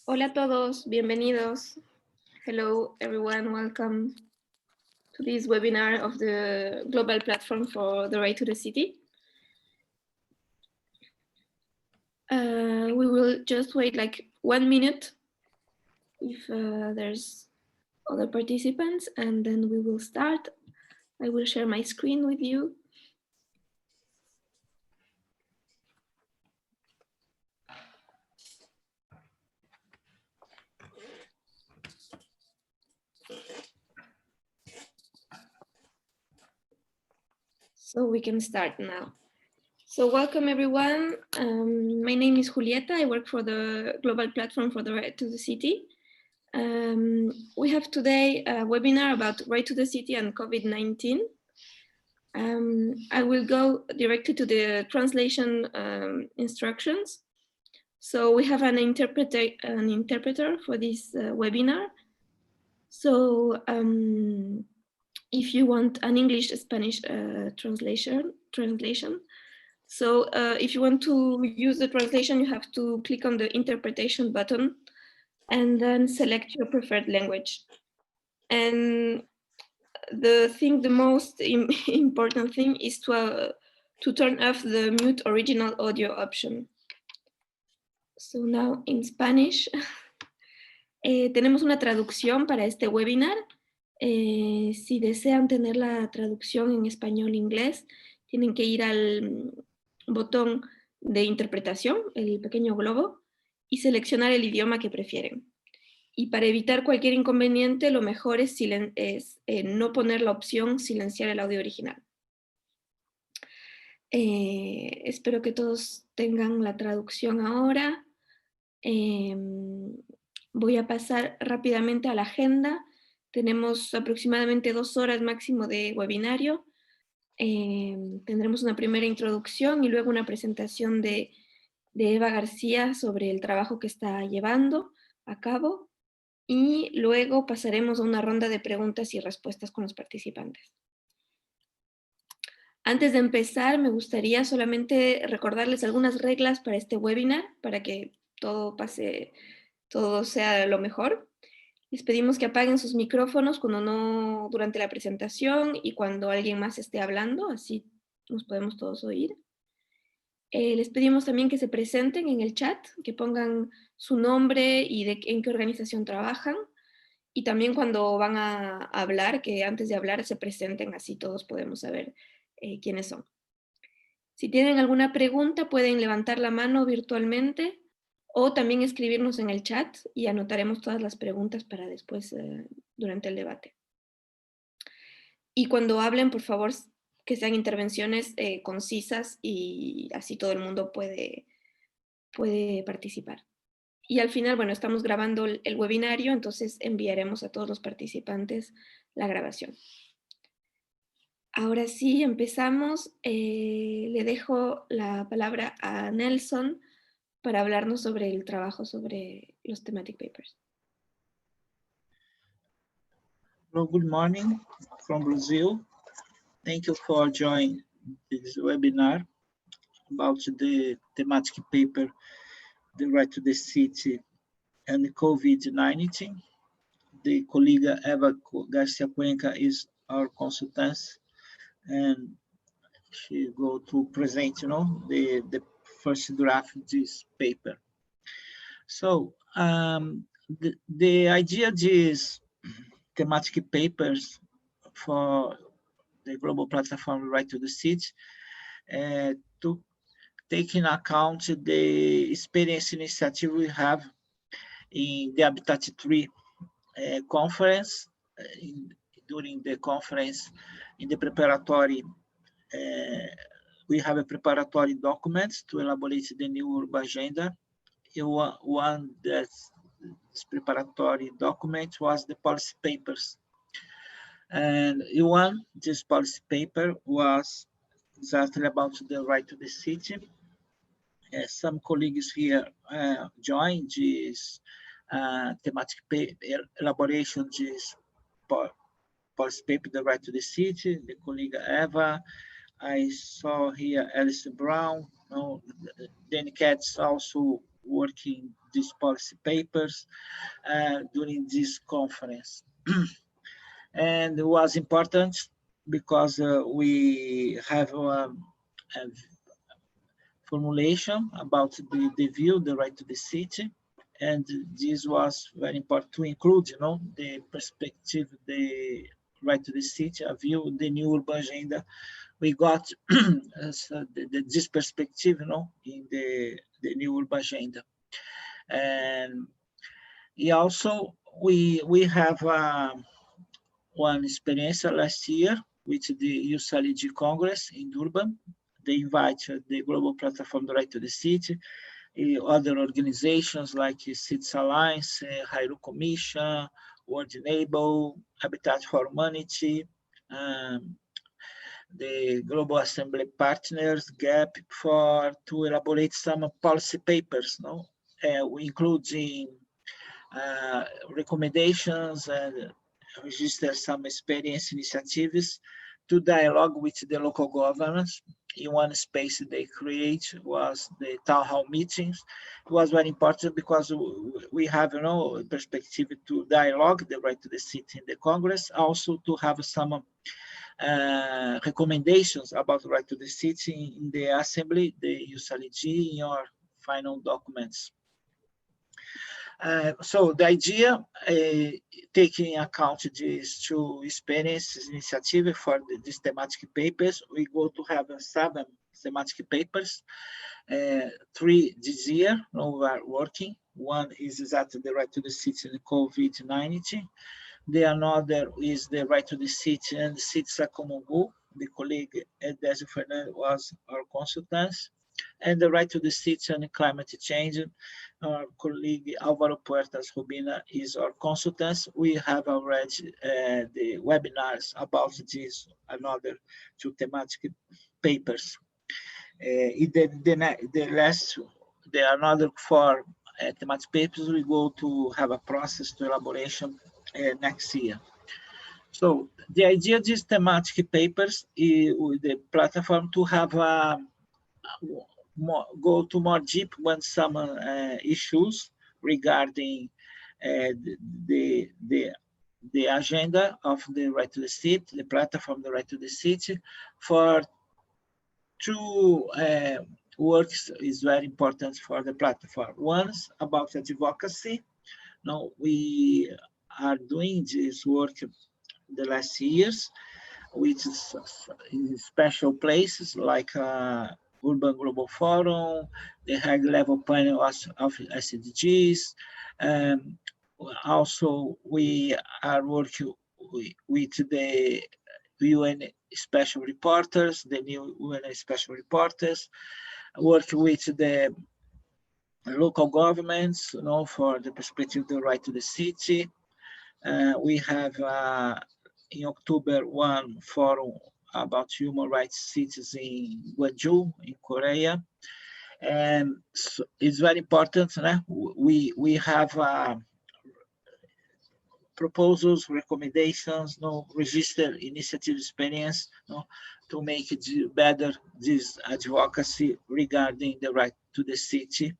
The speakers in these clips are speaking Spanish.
Hola a todos, bienvenidos. Hello everyone, welcome to this webinar of the Global Platform for the Right to the City. We will just wait like 1 minute if there's other participants, and then we will start. I will share my screen with you. So we can start now. So welcome everyone. My name is Julieta. I work for the Global Platform for the Right to the City. We have today a webinar about Right to the City and COVID-19. I will go directly to the translation instructions. So we have an interpreter for this webinar. So if you want an English-Spanish translation. So if you want to use the translation, you have to click on the interpretation button and then select your preferred language. And the most important thing is to turn off the mute original audio option. So now in Spanish, tenemos una traducción para este webinar. Si desean tener la traducción en español-inglés, tienen que ir al botón de interpretación, el pequeño globo, y seleccionar el idioma que prefieren. Y para evitar cualquier inconveniente, lo mejor es no poner la opción silenciar el audio original. Espero que todos tengan la traducción ahora. Voy a pasar rápidamente a la agenda. Tenemos aproximadamente 2 horas máximo de webinario. Tendremos una primera introducción y luego una presentación de Eva García sobre el trabajo que está llevando a cabo. Y luego pasaremos a una ronda de preguntas y respuestas con los participantes. Antes de empezar, me gustaría solamente recordarles algunas reglas para este webinar, para que todo sea lo mejor. Les pedimos que apaguen sus micrófonos durante la presentación y cuando alguien más esté hablando, así nos podemos todos oír. Les pedimos también que se presenten en el chat, que pongan su nombre y en qué organización trabajan. Y también cuando van a hablar, que antes de hablar se presenten, así todos podemos saber quiénes son. Si tienen alguna pregunta, pueden levantar la mano virtualmente o también escribirnos en el chat y anotaremos todas las preguntas para después, durante el debate. Y cuando hablen, por favor, que sean intervenciones concisas y así todo el mundo puede participar. Y al final, bueno, estamos grabando el webinario, entonces enviaremos a todos los participantes la grabación. Ahora sí, empezamos. Le dejo la palabra a Nelson para hablarnos sobre el trabajo sobre los thematic papers. Hello, good morning from Brazil. Thank you for joining this webinar about the thematic paper, The Right to the City and COVID-19. The colleague Eva Garcia Cuenca is our consultant, and she go to present, the first draft of this paper. So the idea of these thematic papers for the Global Platform Right to the City to take in account the experience initiative we have in the Habitat 3 conference. During the conference, in the preparatory, we have a preparatory document to elaborate the new urban agenda. One that's preparatory document was the policy papers. And one, this policy paper was exactly about the right to the city. Some colleagues here joined this thematic elaboration, this policy paper, the right to the city, the colleague Eva. I saw here Alison Brown, Danny Katz also working these policy papers during this conference. And it was important because we have a formulation about the view, the right to the city. And this was very important to include, the perspective, the right to the city, a view, the new urban agenda. We got this perspective, in the new urban agenda. And also we have one experience last year with the USLG Congress in Durban. They invited the Global Platform the Right to the City, other organizations like Cities Alliance, Hairu Commission, World Enable, Habitat for Humanity, the Global Assembly Partners, GAP, to elaborate some policy papers, including recommendations and register some experience initiatives to dialogue with the local governments. In one space they create was the town hall meetings. It was very important because we have a perspective to dialogue the right to the city in the Congress, also to have some recommendations about the right to the city in the Assembly, the USLG, in your final documents. So the idea, taking account these two experiences initiative for these thematic papers, we go to have 7 thematic papers. 3 this year, we are working. One is exactly the right to the city and COVID-19. The another is the right to the city and cities a common goal. The colleague Désio Fernandes was our consultant. And the right to the city and climate change. Our colleague Álvaro Puertas Rubina is our consultant. We have already the webinars about this, another 2 thematic papers. The last, another 4 thematic papers, we go to have a process to elaboration next year. So the idea of these thematic papers is with the platform to have go to more deep when some issues regarding the agenda of the right to the city, the platform, the right to the city. For 2 works is very important for the platform. One about advocacy. Now we are doing this work the last years with in special places like Urban Global Forum, the high-level panel of SDGs. Also, we are working with the UN Special Reporters, the new UN Special Reporters, working with the local governments, for the perspective of the right to the city. We have in October 1 forum about human rights cities in Gwangju, in Korea. And so it's very important. We have proposals, recommendations, register initiative experience, to make it better this advocacy regarding the right to the city,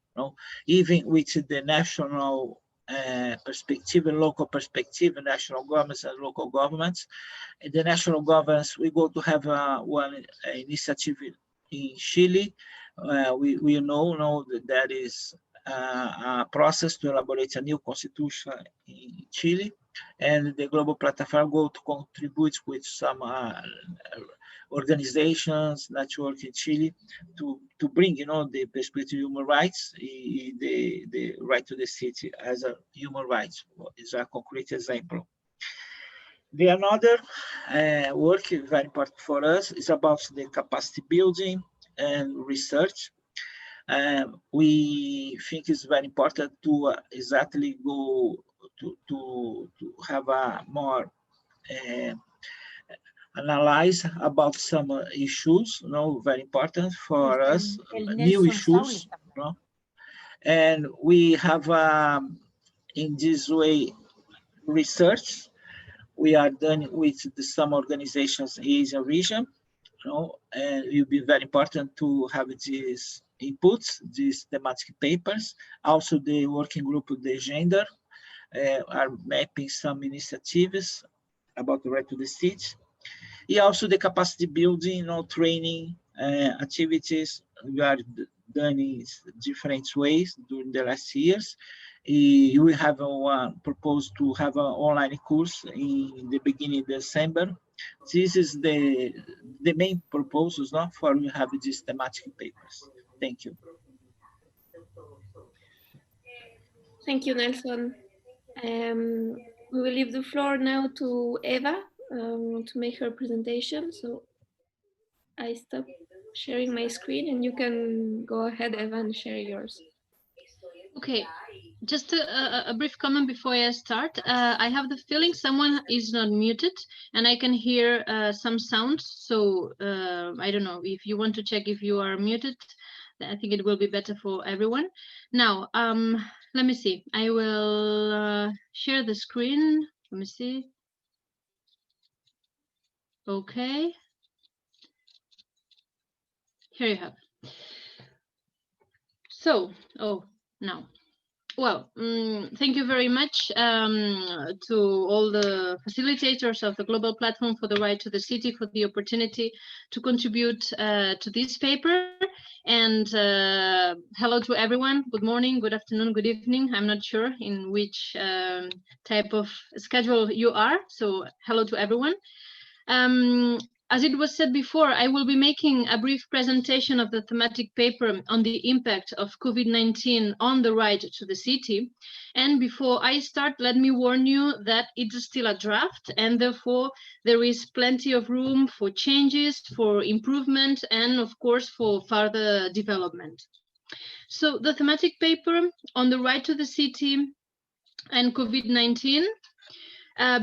even with the national perspective and local perspective, national governments and local governments. In the national governments, we go to have one initiative in Chile. We know that there is a process to elaborate a new constitution in Chile, and the Global Platform go to contribute with some organizations, network in Chile, to bring, the perspective of human rights, the right to the city as a human rights is a concrete example. The another work very important for us is about the capacity building and research. We think it's very important to exactly go to have a more analyze about some issues, very important for us, new issues, and we have in this way research. We are done with some organizations in Asian region, and it will be very important to have these inputs, these thematic papers. Also, the working group of the gender are mapping some initiatives about the right to the city. And also the capacity building, training activities we are done in different ways during the last years. We have proposed to have an online course in the beginning of December. This is the main proposals for we have these thematic papers. Thank you. Thank you, Nelson. We will leave the floor now to Eva to make her presentation. So I stop sharing my screen and you can go ahead, Eva, and share yours. Okay, just a brief comment before I start. I have the feeling someone is not muted and I can hear some sounds. So I don't know if you want to check if you are muted. I think it will be better for everyone. Now, let me see. I will share the screen. Let me see. Okay. Here you have. So, now. Well, thank you very much to all the facilitators of the Global Platform for the Right to the City for the opportunity to contribute to this paper. And hello to everyone. Good morning, good afternoon, good evening. I'm not sure in which type of schedule you are. So hello to everyone. As it was said before, I will be making a brief presentation of the thematic paper on the impact of COVID-19 on the right to the city. And before I start, let me warn you that it is still a draft, and therefore there is plenty of room for changes, for improvement, and of course for further development. So the thematic paper on the right to the city and COVID-19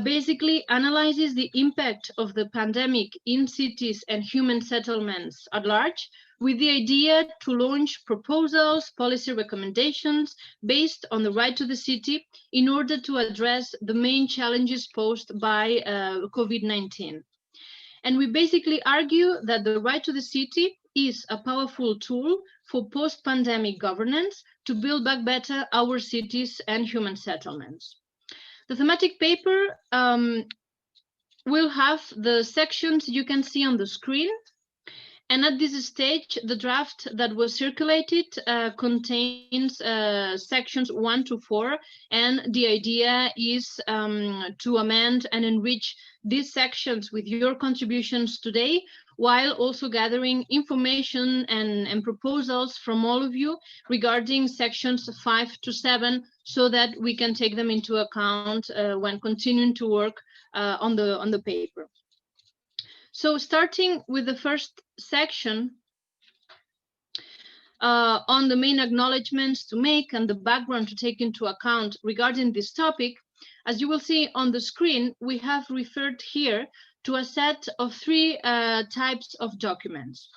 basically analyzes the impact of the pandemic in cities and human settlements at large, with the idea to launch proposals, policy recommendations based on the right to the city in order to address the main challenges posed by COVID-19. And we basically argue that the right to the city is a powerful tool for post-pandemic governance to build back better our cities and human settlements. The thematic paper will have the sections you can see on the screen. And at this stage, the draft that was circulated contains sections 1 to 4. And the idea is to amend and enrich these sections with your contributions today, while also gathering information and proposals from all of you regarding sections 5 to 7, so that we can take them into account when continuing to work on the paper. So starting with the first section on the main acknowledgements to make and the background to take into account regarding this topic, as you will see on the screen, we have referred here to a set of 3 types of documents.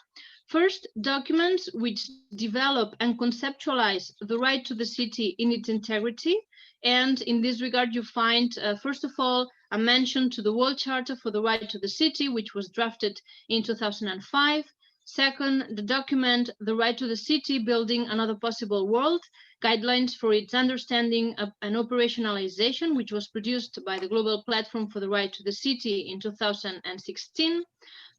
First, documents which develop and conceptualize the right to the city in its integrity. And in this regard, you find, first of all, a mention to the World Charter for the Right to the City, which was drafted in 2005. Second, the document, The Right to the City, Building Another Possible World, Guidelines for its Understanding and Operationalization, which was produced by the Global Platform for the Right to the City in 2016.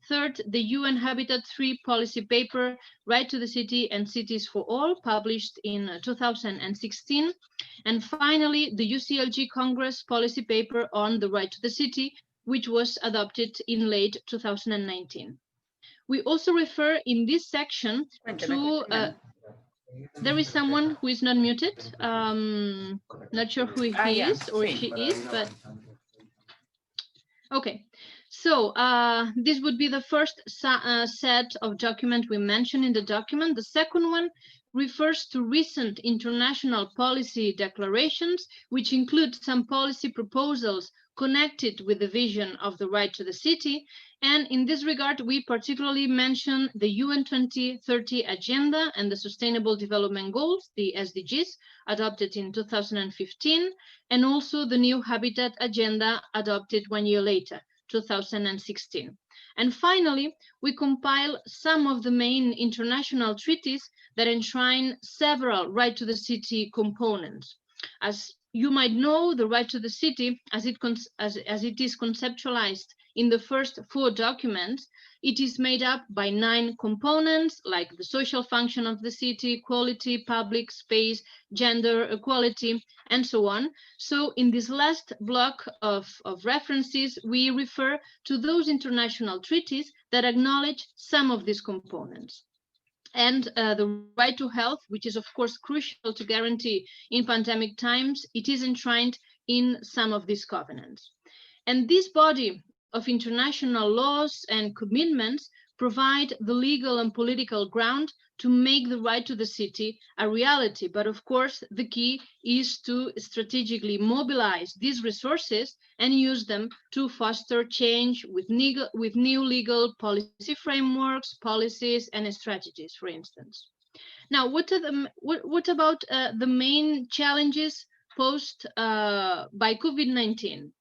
Third, the UN Habitat 3 policy paper, Right to the City and Cities for All, published in 2016. And finally, the UCLG Congress policy paper on the right to the city, which was adopted in late 2019. We also refer in this section to, there is someone who is not muted. Not sure who he is or she is, but okay. So this would be the first set of document we mentioned in the document. The second one refers to recent international policy declarations, which include some policy proposals connected with the vision of the right to the city. And in this regard, we particularly mention the UN 2030 Agenda and the Sustainable Development Goals, the SDGs, adopted in 2015, and also the new Habitat Agenda adopted 1 year later, 2016. And finally, we compile some of the main international treaties that enshrine several right to the city components. As you might know, the right to the city, as it is conceptualized in the first 4 documents, it is made up by 9 components, like the social function of the city, quality, public space, gender equality, and so on. So in this last block of references, we refer to those international treaties that acknowledge some of these components. And the right to health, which is of course crucial to guarantee in pandemic times, it is enshrined in some of these covenants. And this body of international laws and commitments provide the legal and political ground to make the right to the city a reality. But of course, the key is to strategically mobilize these resources and use them to foster change with new legal policy frameworks, policies, and strategies, for instance. Now, what about the main challenges posed by COVID-19?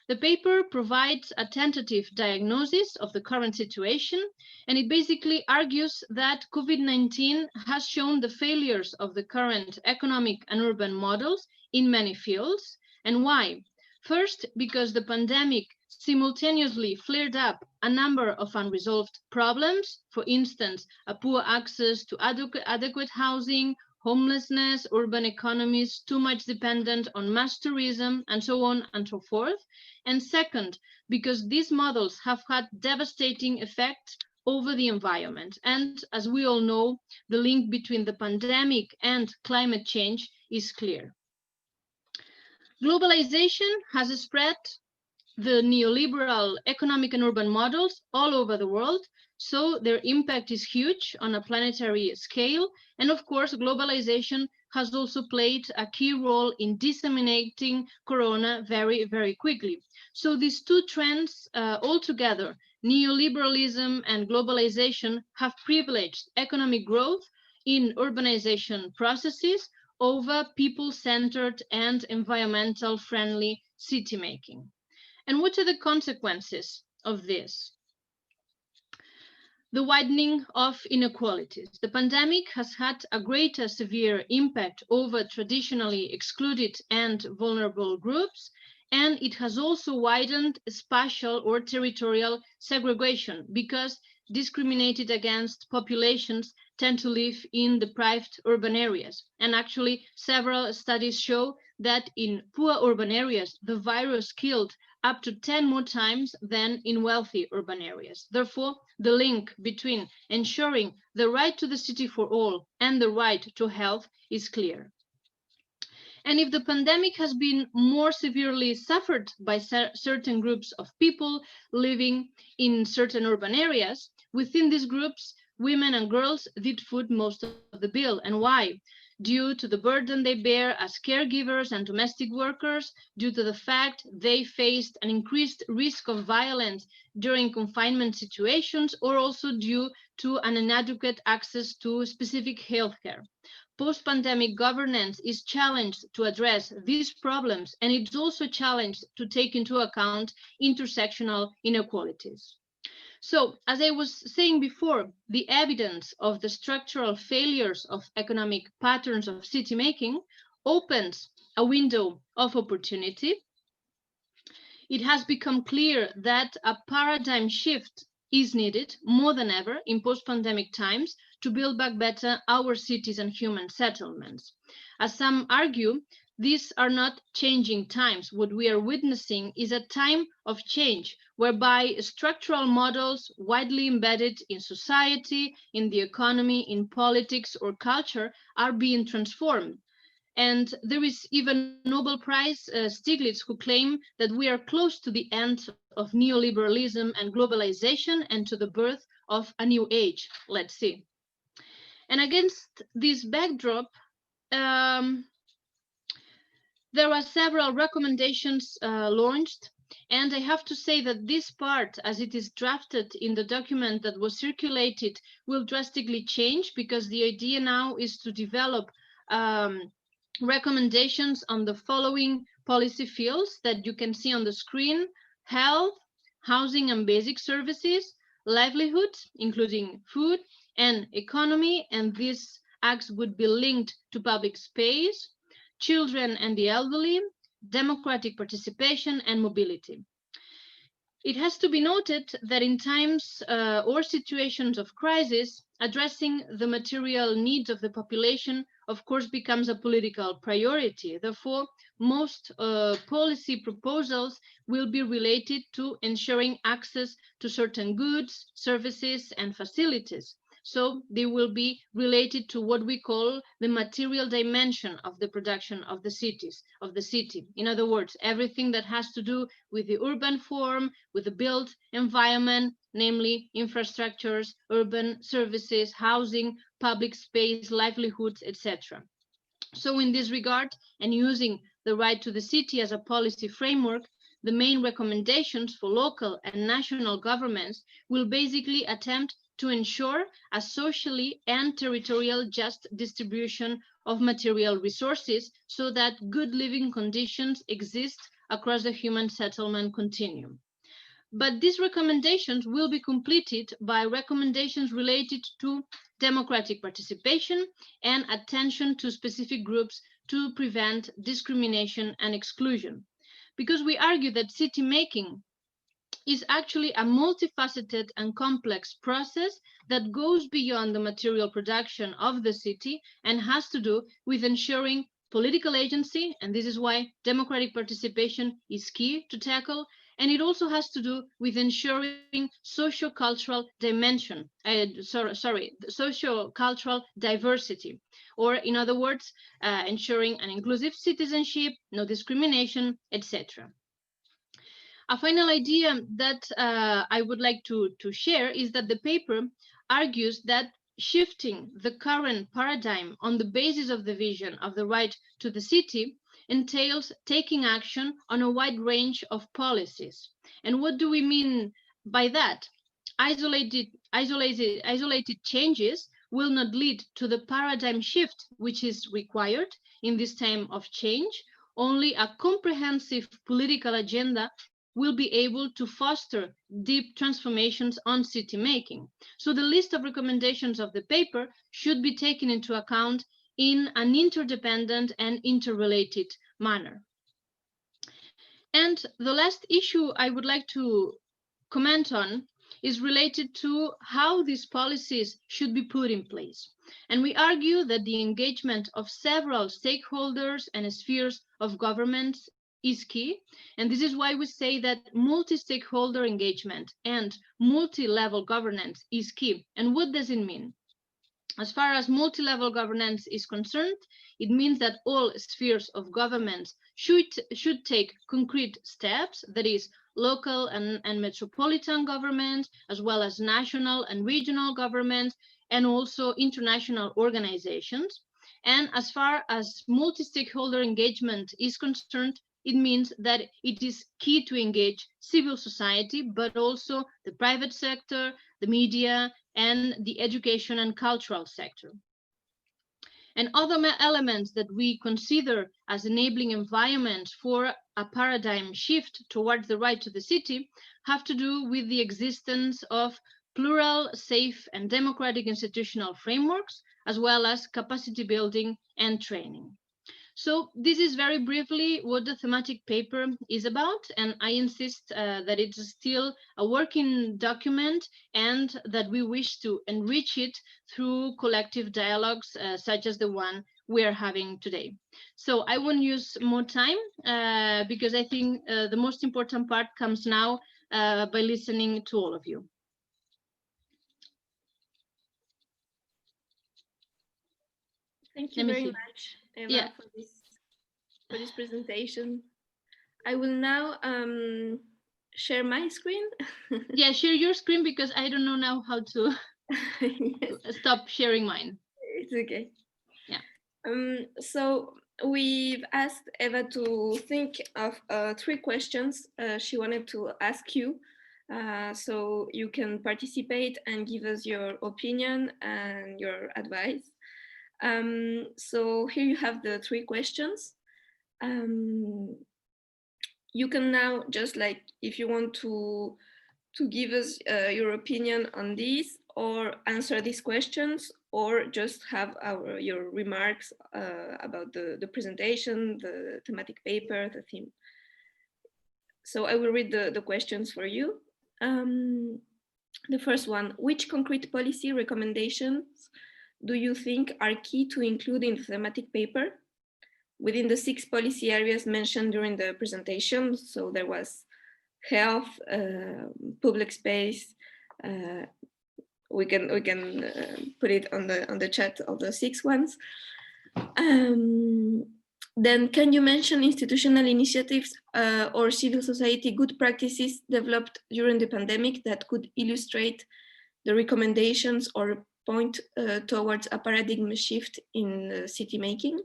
The paper provides a tentative diagnosis of the current situation, and it basically argues that COVID-19 has shown the failures of the current economic and urban models in many fields. And why? First, because the pandemic simultaneously flared up a number of unresolved problems, for instance, a poor access to adequate housing, homelessness, urban economies too much dependent on mass tourism, and so on and so forth. And second, because these models have had devastating effects over the environment. And as we all know, the link between the pandemic and climate change is clear. Globalization has spread the neoliberal economic and urban models all over the world, so their impact is huge on a planetary scale. And of course, globalization has also played a key role in disseminating corona very, very quickly. So these two trends altogether, neoliberalism and globalization, have privileged economic growth in urbanization processes over people-centered and environmental-friendly city making. And what are the consequences of this? The widening of inequalities. The pandemic has had a greater severe impact over traditionally excluded and vulnerable groups, and it has also widened spatial or territorial segregation because discriminated against populations tend to live in deprived urban areas. And actually, several studies show that in poor urban areas, the virus killed up to 10 more times than in wealthy urban areas. Therefore, the link between ensuring the right to the city for all and the right to health is clear. And if the pandemic has been more severely suffered by certain groups of people living in certain urban areas, within these groups, women and girls did foot most of the bill. And why? Due to the burden they bear as caregivers and domestic workers, due to the fact they faced an increased risk of violence during confinement situations, or also due to an inadequate access to specific healthcare. Post-pandemic governance is challenged to address these problems, and it's also challenged to take into account intersectional inequalities. So, as I was saying before, the evidence of the structural failures of economic patterns of city making opens a window of opportunity. It has become clear that a paradigm shift is needed more than ever in post-pandemic times to build back better our cities and human settlements. As some argue, these are not changing times. What we are witnessing is a time of change, whereby structural models widely embedded in society, in the economy, in politics or culture are being transformed. And there is even Nobel Prize Stiglitz who claim that we are close to the end of neoliberalism and globalization and to the birth of a new age. Let's see. And against this backdrop, there are several recommendations launched, and I have to say that this part, as it is drafted in the document that was circulated, will drastically change, because the idea now is to develop recommendations on the following policy fields that you can see on the screen: health, housing and basic services, livelihoods, including food, and economy, and these acts would be linked to public space, children and the elderly, democratic participation, and mobility. It has to be noted that in times or situations of crisis, addressing the material needs of the population, of course, becomes a political priority. Therefore, most policy proposals will be related to ensuring access to certain goods, services, and facilities. So they will be related to what we call the material dimension of the production of the city. In other words, everything that has to do with the urban form, with the built environment, namely infrastructures, urban services, housing, public space, livelihoods, etc. So in this regard, and using the right to the city as a policy framework, the main recommendations for local and national governments will basically attempt to ensure a socially and territorial just distribution of material resources so that good living conditions exist across the human settlement continuum. But these recommendations will be completed by recommendations related to democratic participation and attention to specific groups to prevent discrimination and exclusion. Because we argue that city making is actually a multifaceted and complex process that goes beyond the material production of the city and has to do with ensuring political agency, and this is why democratic participation is key to tackle, and it also has to do with ensuring socio-cultural dimension, socio-cultural diversity, or in other words, ensuring an inclusive citizenship, no discrimination, etc. A final idea that I would like to share is that the paper argues that shifting the current paradigm on the basis of the vision of the right to the city entails taking action on a wide range of policies. And what do we mean by that? Isolated changes will not lead to the paradigm shift which is required in this time of change. Only a comprehensive political agenda will be able to foster deep transformations on city making. So the list of recommendations of the paper should be taken into account in an interdependent and interrelated manner. And the last issue I would like to comment on is related to how these policies should be put in place. And we argue that the engagement of several stakeholders and spheres of governments is key. And this is why we say that multi-stakeholder engagement and multi-level governance is key. And what does it mean? As far as multi-level governance is concerned, it means that all spheres of government should take concrete steps, that is, local and metropolitan government, as well as national and regional government, and also international organizations. And as far as multi-stakeholder engagement is concerned, it means that it is key to engage civil society, but also the private sector, the media, and the education and cultural sector. And other elements that we consider as enabling environments for a paradigm shift towards the right to the city have to do with the existence of plural, safe, and democratic institutional frameworks, as well as capacity building and training. So this is very briefly what the thematic paper is about, and I insist that it's still a working document and that we wish to enrich it through collective dialogues such as the one we are having today. So I won't use more time because I think the most important part comes now by listening to all of you. Thank you very much, Eva, for this presentation. I will now share my screen. Yeah, share your screen because I don't know now how to stop sharing mine. It's okay. Yeah. So we've asked Eva to think of 3 questions she wanted to ask you. So you can participate and give us your opinion and your advice. So here you have the 3 questions. You can now just like, if you want to give us your opinion on these, or answer these questions, or just have your remarks about the presentation, the thematic paper, the theme. So I will read the questions for you. The first one: which concrete policy recommendations do you think are key to include in the thematic paper within the 6 policy areas mentioned during the presentation? So there was health, public space. We can put it on the chat of the 6 ones. Then can you mention institutional initiatives or civil society good practices developed during the pandemic that could illustrate the recommendations or point towards a paradigm shift in city making?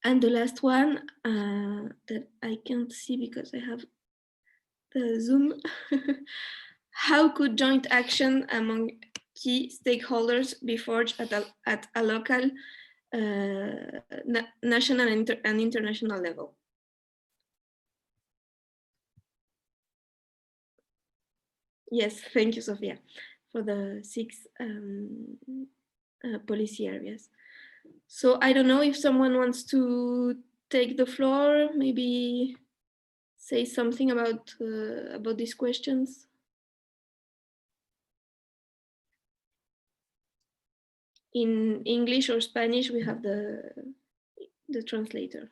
And the last one that I can't see because I have the Zoom. How could joint action among key stakeholders be forged at a local, national and international level? Yes, thank you, Sofia, for the 6 policy areas. So I don't know if someone wants to take the floor, maybe say something about these questions. In English or Spanish, we have the translator.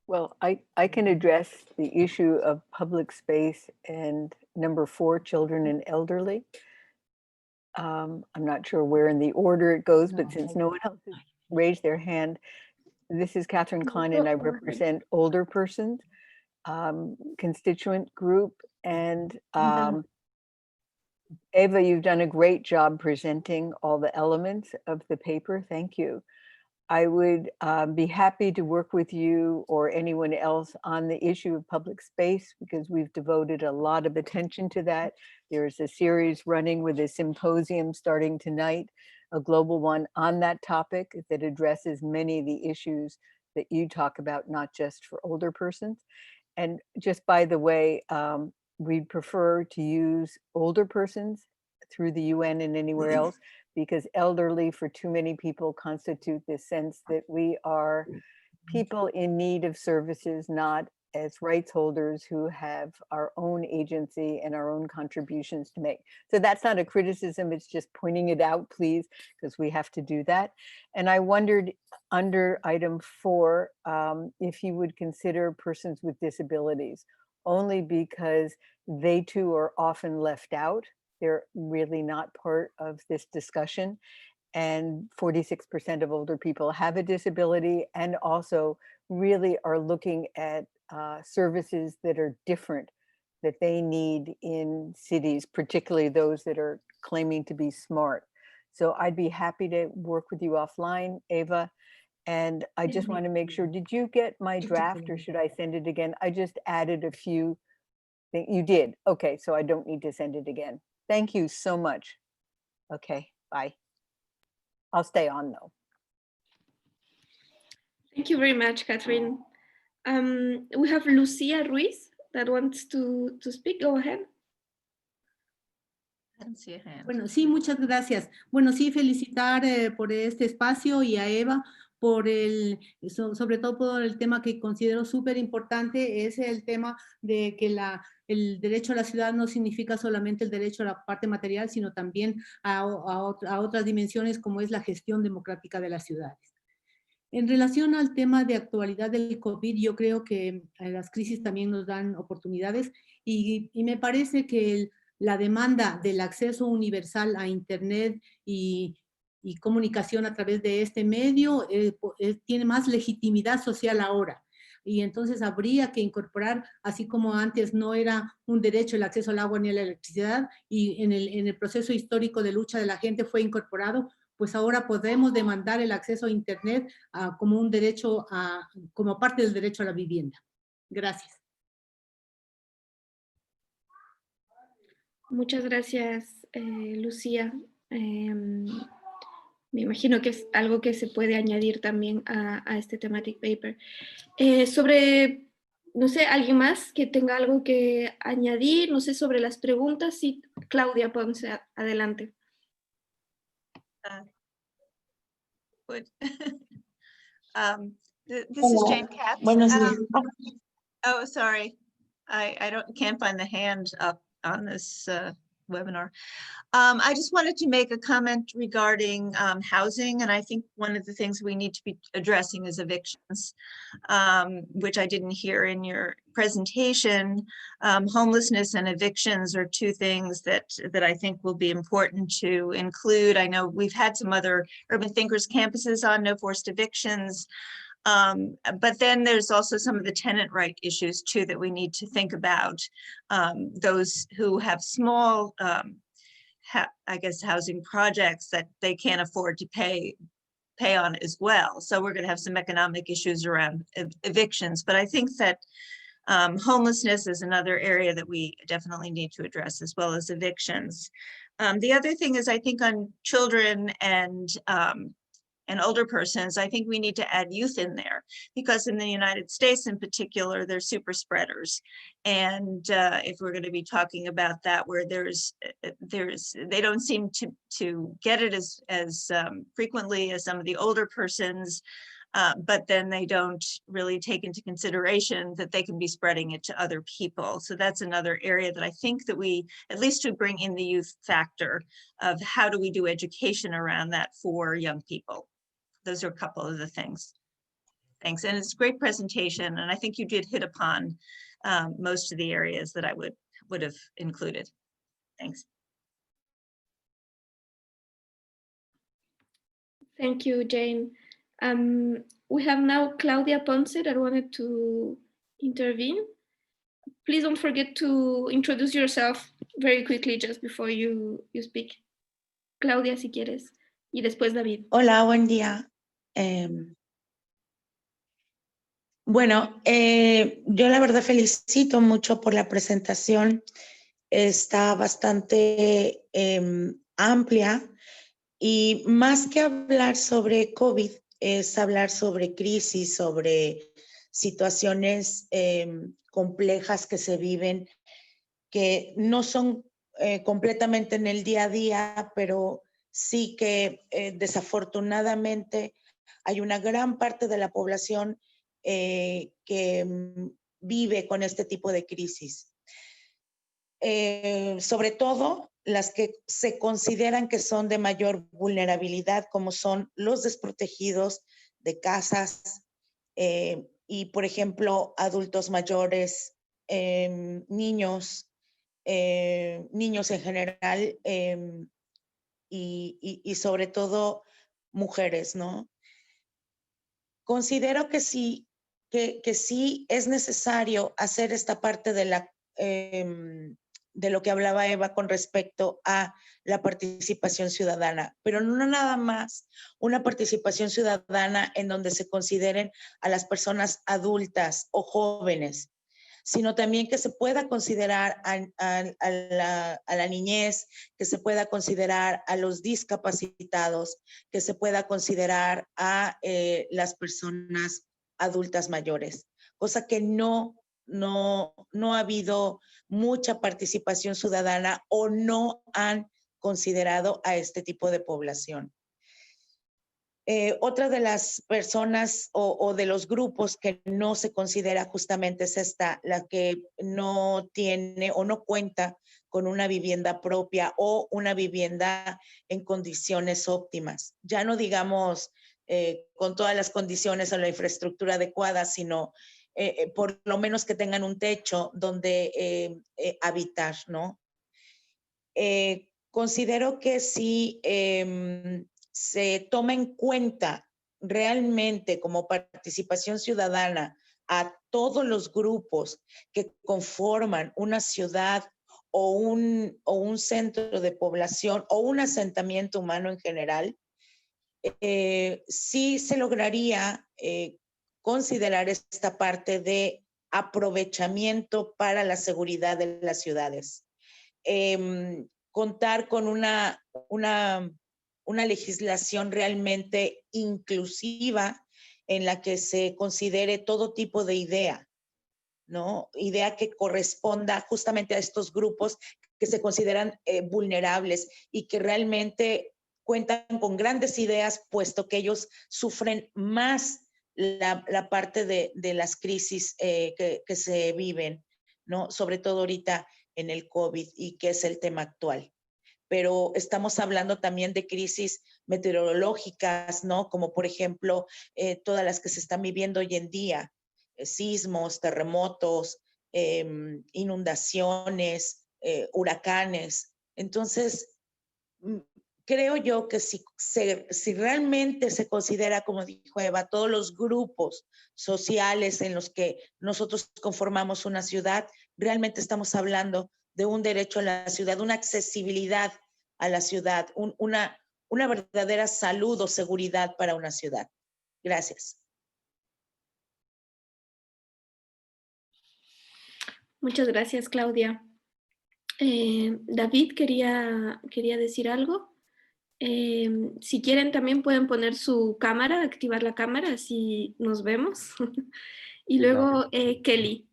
Well, I can address the issue of public space and number 4, children and elderly. I'm not sure where in the order it goes, but since no one else has raised their hand, this is Catherine Klein and I represent older persons, constituent group. And Eva, you've done a great job presenting all the elements of the paper. Thank you. I would be happy to work with you or anyone else on the issue of public space, because we've devoted a lot of attention to that. There's a series running with a symposium starting tonight, a global one on that topic that addresses many of the issues that you talk about, not just for older persons. And just by the way, we'd prefer to use older persons through the UN and anywhere else, because elderly for too many people constitute this sense that we are people in need of services, not as rights holders who have our own agency and our own contributions to make. So that's not a criticism, it's just pointing it out, please, because we have to do that. And I wondered under item 4, if you would consider persons with disabilities, only because they too are often left out. They're really not part of this discussion. And 46% of older people have a disability and also really are looking at services that are different that they need in cities, particularly those that are claiming to be smart. So I'd be happy to work with you offline, Eva. And I just want to make sure, did you get my draft or should I send it again? I just added a few things. You did. Okay, so I don't need to send it again. Thank you so much. Okay, bye. I'll stay on though. Thank you very much, Catherine. We have Lucia Ruiz that wants to speak. Go ahead. Bueno, sí, muchas gracias. Bueno, sí, felicitar por este espacio y a Eva por sobre todo por el tema que considero súper importante, es el tema de que el derecho a la ciudad no significa solamente el derecho a la parte material, sino también a otras dimensiones como es la gestión democrática de las ciudades. En relación al tema de actualidad del COVID, yo creo que las crisis también nos dan oportunidades y me parece que la demanda del acceso universal a Internet y comunicación a través de este medio tiene más legitimidad social ahora. y entonces habría que incorporar, así como antes no era un derecho el acceso al agua ni a la electricidad, y en el proceso histórico de lucha de la gente fue incorporado, pues ahora podemos demandar el acceso a Internet como un derecho, como parte del derecho a la vivienda. Gracias. Muchas gracias, Lucía. Me imagino que es algo que se puede añadir también a este thematic paper. Sobre, no sé, alguien más que tenga algo que añadir, no sé, sobre las preguntas. Sí, Claudia Ponce, adelante. Good. This is Jane Katz. Buenos días. Oh, sorry. I can't find the hand up on this webinar. I just wanted to make a comment regarding housing, and I think one of the things we need to be addressing is evictions, which I didn't hear in your presentation. Homelessness and evictions are two things that I think will be important to include. I know we've had some other Urban Thinkers campuses on no forced evictions. But then there's also some of the tenant right issues too that we need to think about. Those who have small, I guess, housing projects that they can't afford to pay on as well. So we're going to have some economic issues around evictions. But I think that homelessness is another area that we definitely need to address, as well as evictions. The other thing is, I think on children and older persons, I think we need to add youth in there, because in the United States in particular, they're super spreaders. And if we're going to be talking about that, where they don't seem to get it as frequently as some of the older persons, but then they don't really take into consideration that they can be spreading it to other people. So that's another area that I think that we, at least to bring in the youth factor of how do we do education around that for young people. Those are a couple of the things. Thanks, and it's a great presentation, and I think you did hit upon most of the areas that I would have included. Thanks. Thank you, Jane. We have now Claudia Ponce that wanted to intervene. Please don't forget to introduce yourself very quickly just before you speak. Claudia, si quieres, y después David. Hola, buen día. Bueno, yo la verdad felicito mucho por la presentación. Está bastante amplia, y más que hablar sobre COVID, es hablar sobre crisis, sobre situaciones complejas que se viven, que no son completamente en el día a día, pero sí que desafortunadamente hay una gran parte de la población que vive con este tipo de crisis. Sobre todo las que se consideran que son de mayor vulnerabilidad, como son los desprotegidos de casas y, por ejemplo, adultos mayores, niños en general, y sobre todo mujeres, ¿no? Considero que sí es necesario hacer esta parte de lo que hablaba Eva con respecto a la participación ciudadana, pero no nada más una participación ciudadana en donde se consideren a las personas adultas o jóvenes, sino también que se pueda considerar a la niñez, que se pueda considerar a los discapacitados, que se pueda considerar a las personas adultas mayores, cosa que no ha habido mucha participación ciudadana o no han considerado a este tipo de población. Otra de las personas o de los grupos que no se considera justamente es esta, la que no tiene o no cuenta con una vivienda propia o una vivienda en condiciones óptimas. Ya no digamos con todas las condiciones o la infraestructura adecuada, sino por lo menos que tengan un techo donde habitar, ¿no? Considero que sí se toma en cuenta realmente como participación ciudadana a todos los grupos que conforman una ciudad o un centro de población o un asentamiento humano en general, sí se lograría considerar esta parte de aprovechamiento para la seguridad de las ciudades. Contar con una legislación realmente inclusiva en la que se considere todo tipo de idea, ¿no? Idea que corresponda justamente a estos grupos que se consideran vulnerables y que realmente cuentan con grandes ideas, puesto que ellos sufren más la parte de las crisis que se viven, ¿no? Sobre todo ahorita en el COVID, y que es el tema actual. Pero estamos hablando también de crisis meteorológicas, ¿no? Como por ejemplo, todas las que se están viviendo hoy en día, sismos, terremotos, inundaciones, huracanes. Entonces, creo yo que si realmente se considera, como dijo Eva, todos los grupos sociales en los que nosotros conformamos una ciudad, realmente estamos hablando de un derecho a la ciudad, una accesibilidad a la ciudad, una verdadera salud o seguridad para una ciudad. Gracias. Muchas gracias, Claudia. David quería decir algo. Si quieren, también pueden poner su cámara, activar la cámara, así nos vemos. Y luego Kelly.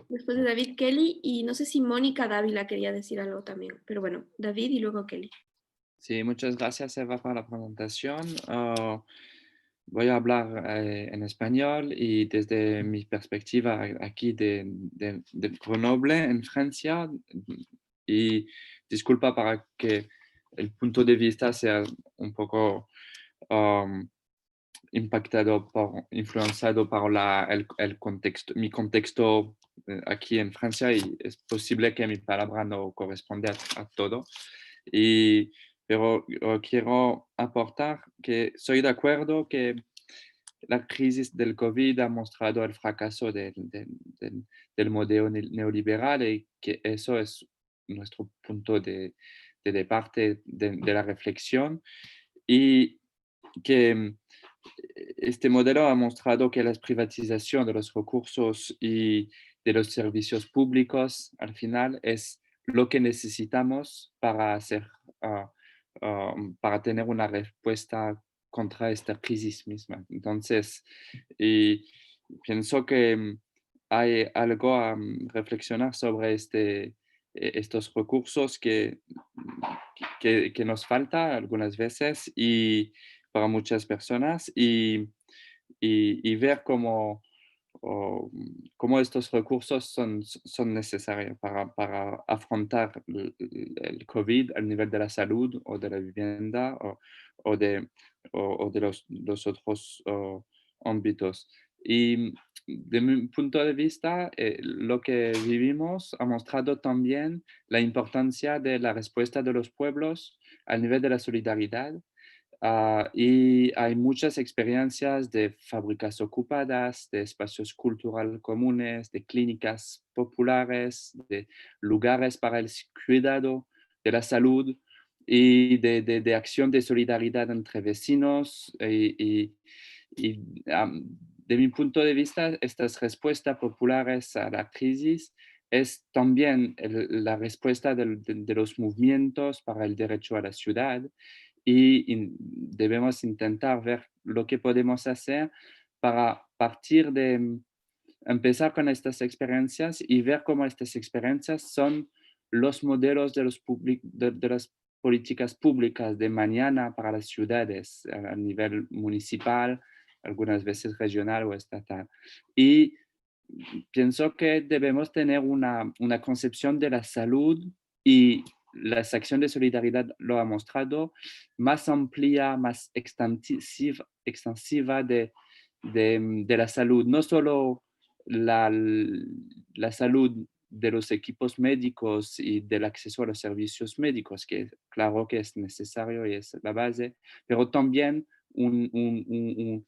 Después de David, Kelly, y no sé si Mónica Dávila quería decir algo también, pero bueno, David y luego Kelly. Sí, muchas gracias, Eva, por la presentación. Voy a hablar en español y desde mi perspectiva aquí de Grenoble, en Francia. Y disculpa para que el punto de vista sea un poco influenciado por el contexto, mi contexto aquí en Francia, y es posible que mi palabra no corresponde a todo. Pero quiero aportar que soy de acuerdo que la crisis del COVID ha mostrado el fracaso del modelo neoliberal, y que eso es nuestro punto de parte de la reflexión, y que este modelo ha mostrado que la privatización de los recursos y de los servicios públicos al final es lo que necesitamos para para tener una respuesta contra esta crisis misma. Entonces, y pienso que hay algo a reflexionar sobre estos recursos que nos falta algunas veces y para muchas personas, y ver cómo estos recursos son necesarios para afrontar el COVID al nivel de la salud o de la vivienda o de los otros ámbitos. Y de mi punto de vista, lo que vivimos ha mostrado también la importancia de la respuesta de los pueblos al nivel de la solidaridad. Y hay muchas experiencias de fábricas ocupadas, de espacios culturales comunes, de clínicas populares, de lugares para el cuidado de la salud y de acción de solidaridad entre vecinos. De mi punto de vista, estas respuestas populares a la crisis es también la respuesta de los movimientos para el derecho a la ciudad, y debemos intentar ver lo que podemos hacer para partir de empezar con estas experiencias y ver cómo estas experiencias son los modelos de las políticas públicas de mañana para las ciudades a nivel municipal, algunas veces regional o estatal. Y pienso que debemos tener una concepción de la salud, y las acciones de solidaridad lo ha mostrado, más amplia, más extensiva de la salud, no solo la salud de los equipos médicos y del acceso a los servicios médicos, que claro que es necesario y es la base, pero también una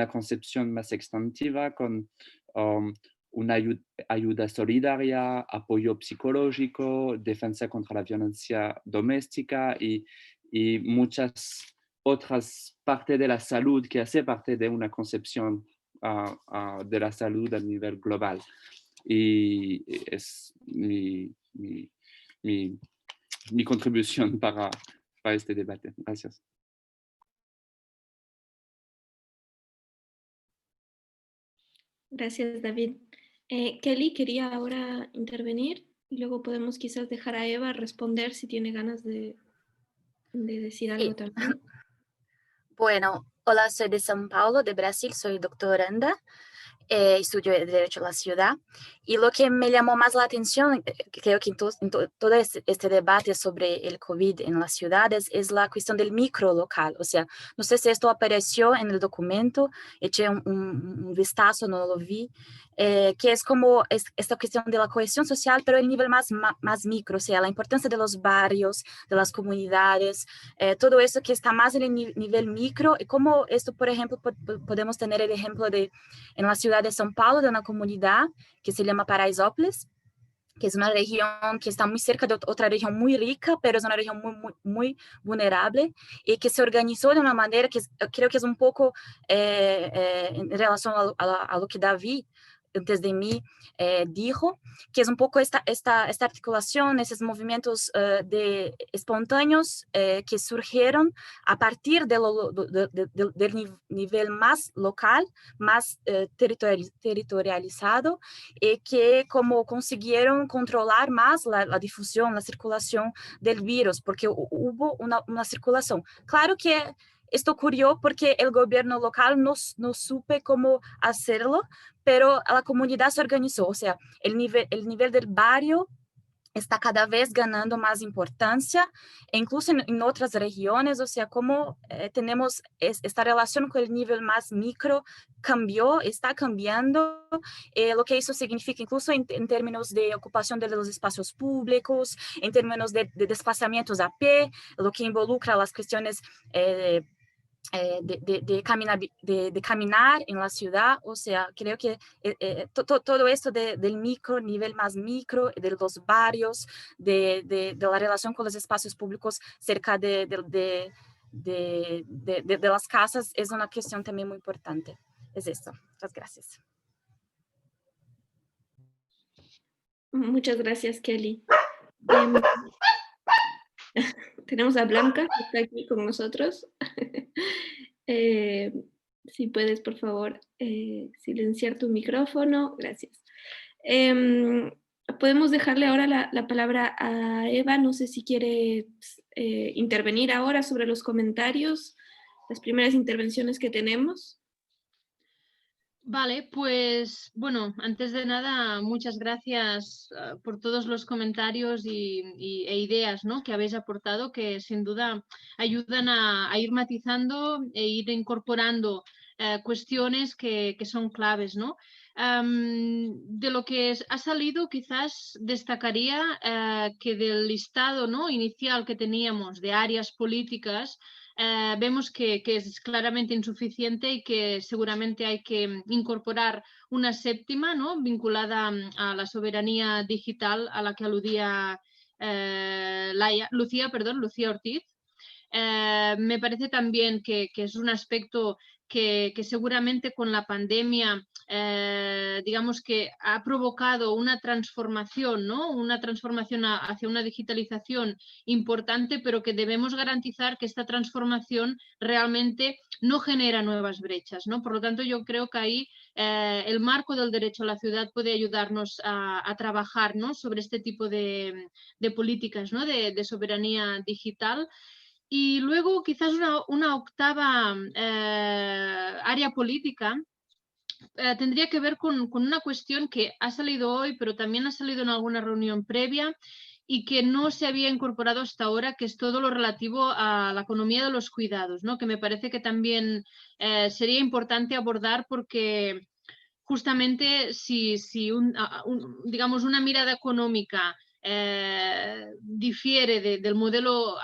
concepción más extensiva con una ayuda solidaria, apoyo psicológico, defensa contra la violencia doméstica y muchas otras partes de la salud que hace parte de una concepción de la salud a nivel global. Y es mi contribución para este debate. Gracias. Gracias, David. Kelly quería ahora intervenir y luego podemos quizás dejar a Eva responder si tiene ganas de decir algo Sí. también. Bueno, hola, soy de São Paulo, de Brasil, soy doctoranda, estudio Derecho a la Ciudad, y lo que me llamó más la atención, creo que en todo este debate sobre el COVID en las ciudades, es la cuestión del micro local. O sea, no sé si esto apareció en el documento, eché un vistazo, no lo vi, que es como esta cuestión de la cohesión social, pero el nivel más micro, o sea, la importancia de los barrios, de las comunidades, todo eso que está más en el nivel micro, y como esto, por ejemplo, podemos tener el ejemplo de en la ciudad de São Paulo, de una comunidad que se llama Paraisópolis, que es una región que está muy cerca de otra región muy rica, pero es una región muy vulnerable, y que se organizó de una manera que creo que es un poco en relación a lo que David antes de mí dijo, que es un poco esta articulación, esos movimientos espontáneos que surgieron a partir del nivel más local, más territorializado, y que como consiguieron controlar más la difusión, la circulación del virus, porque hubo una circulación. Claro que esto ocurrió porque el gobierno local no supe cómo hacerlo, pero la comunidad se organizó. O sea, el nivel del barrio está cada vez ganando más importancia, e incluso en otras regiones. O sea, como tenemos esta relación con el nivel más micro está cambiando, lo que eso significa incluso en términos de ocupación de los espacios públicos, en términos de desplazamientos a pie, lo que involucra las cuestiones de caminar en la ciudad. O sea, creo que todo esto del nivel más micro, de los barrios, de la relación con los espacios públicos cerca de las casas, es una cuestión también muy importante. Es esto. Muchas gracias. Muchas gracias, Kelly. Tenemos a Blanca, que está aquí con nosotros. Si puedes, por favor, silenciar tu micrófono. Gracias. Podemos dejarle ahora la palabra a Eva. No sé si quiere intervenir ahora sobre los comentarios, las primeras intervenciones que tenemos. Vale, pues bueno, antes de nada, muchas gracias por todos los comentarios e ideas, ¿no?, que habéis aportado, que sin duda ayudan a ir matizando e ir incorporando cuestiones que son claves, ¿no? De lo que ha salido, quizás destacaría que del listado, ¿no?, inicial que teníamos de áreas políticas, vemos que es claramente insuficiente y que seguramente hay que incorporar una séptima, ¿no?, vinculada a la soberanía digital a la que aludía Lucía Ortiz. Me parece también que es un aspecto que seguramente con la pandemia digamos que ha provocado una transformación, ¿no?, una transformación hacia una digitalización importante, pero que debemos garantizar que esta transformación realmente no genera nuevas brechas, ¿no? Por lo tanto, yo creo que ahí el marco del derecho a la ciudad puede ayudarnos a trabajar, ¿no?, sobre este tipo de políticas, ¿no?, de soberanía digital. Y luego quizás una octava área política tendría que ver con una cuestión que ha salido hoy, pero también ha salido en alguna reunión previa y que no se había incorporado hasta ahora, que es todo lo relativo a la economía de los cuidados, ¿no?, que me parece que también sería importante abordar, porque justamente si digamos una mirada económica difiere del modelo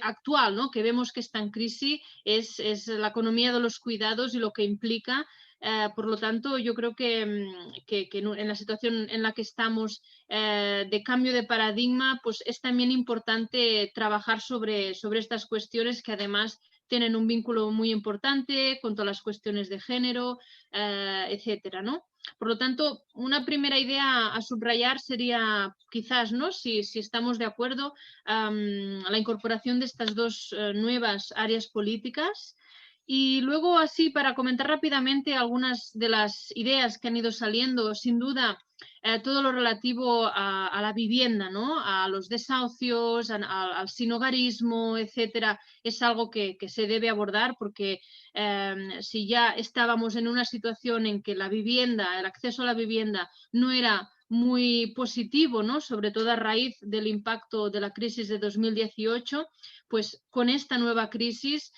actual, ¿no? Que vemos que está en crisis, es la economía de los cuidados y lo que implica. Por lo tanto, yo creo que en la situación en la que estamos de cambio de paradigma, pues es también importante trabajar sobre estas cuestiones que además tienen un vínculo muy importante con todas las cuestiones de género, etcétera, ¿no? Por lo tanto, una primera idea a subrayar sería quizás, ¿no? Si estamos de acuerdo, la incorporación de estas dos nuevas áreas políticas. Y luego, así, para comentar rápidamente algunas de las ideas que han ido saliendo, sin duda, todo lo relativo a la vivienda, ¿no? A los desahucios, al sinhogarismo, etcétera, es algo que se debe abordar porque si ya estábamos en una situación en que la vivienda, el acceso a la vivienda no era muy positivo, ¿no? Sobre todo a raíz del impacto de la crisis de 2018, pues con esta nueva crisis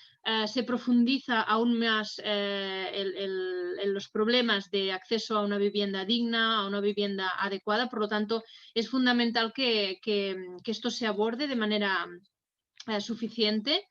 se profundiza aún más en los problemas de acceso a una vivienda digna, a una vivienda adecuada. Por lo tanto, es fundamental que esto se aborde de manera suficiente.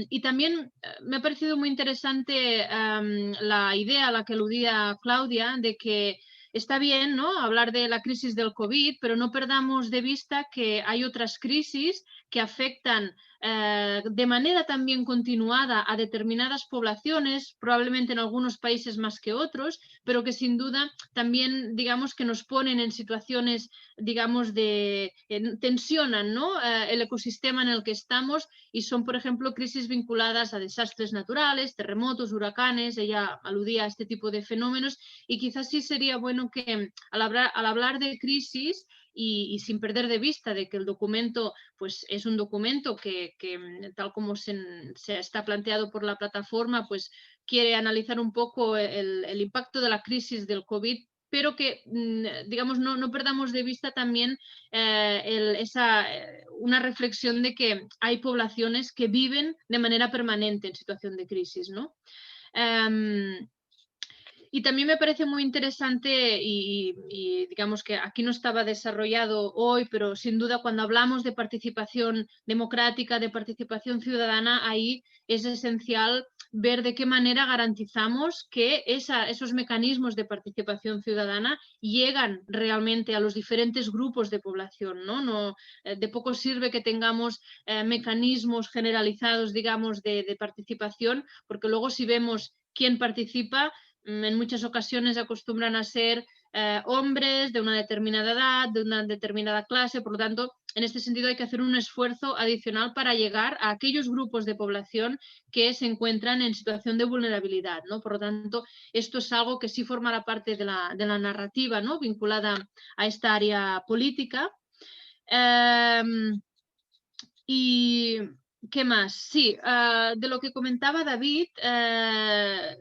Y también me ha parecido muy interesante la idea a la que aludía Claudia de que está bien, ¿no?, hablar de la crisis del COVID, pero no perdamos de vista que hay otras crisis que afectan de manera también continuada a determinadas poblaciones, probablemente en algunos países más que otros, pero que sin duda también, digamos, que nos ponen en situaciones, digamos, tensionan, ¿no?, el ecosistema en el que estamos, y son, por ejemplo, crisis vinculadas a desastres naturales, terremotos, huracanes. Ella aludía a este tipo de fenómenos, y quizás sí sería bueno que al hablar de crisis y sin perder de vista de que el documento pues, es un documento que tal como se está planteado por la plataforma, pues quiere analizar un poco el impacto de la crisis del COVID, pero que, digamos, no perdamos de vista también una reflexión de que hay poblaciones que viven de manera permanente en situación de crisis, ¿no? Y también me parece muy interesante y digamos que aquí no estaba desarrollado hoy, pero sin duda cuando hablamos de participación democrática, de participación ciudadana, ahí es esencial ver de qué manera garantizamos que esos mecanismos de participación ciudadana llegan realmente a los diferentes grupos de población, ¿no? De poco sirve que tengamos mecanismos generalizados, digamos, de participación, porque luego si vemos quién participa, en muchas ocasiones acostumbran a ser hombres de una determinada edad, de una determinada clase. Por lo tanto, en este sentido hay que hacer un esfuerzo adicional para llegar a aquellos grupos de población que se encuentran en situación de vulnerabilidad, ¿no? Por lo tanto, esto es algo que sí formará parte de la narrativa, ¿no?, vinculada a esta área política. Y ¿qué más? Sí, de lo que comentaba David,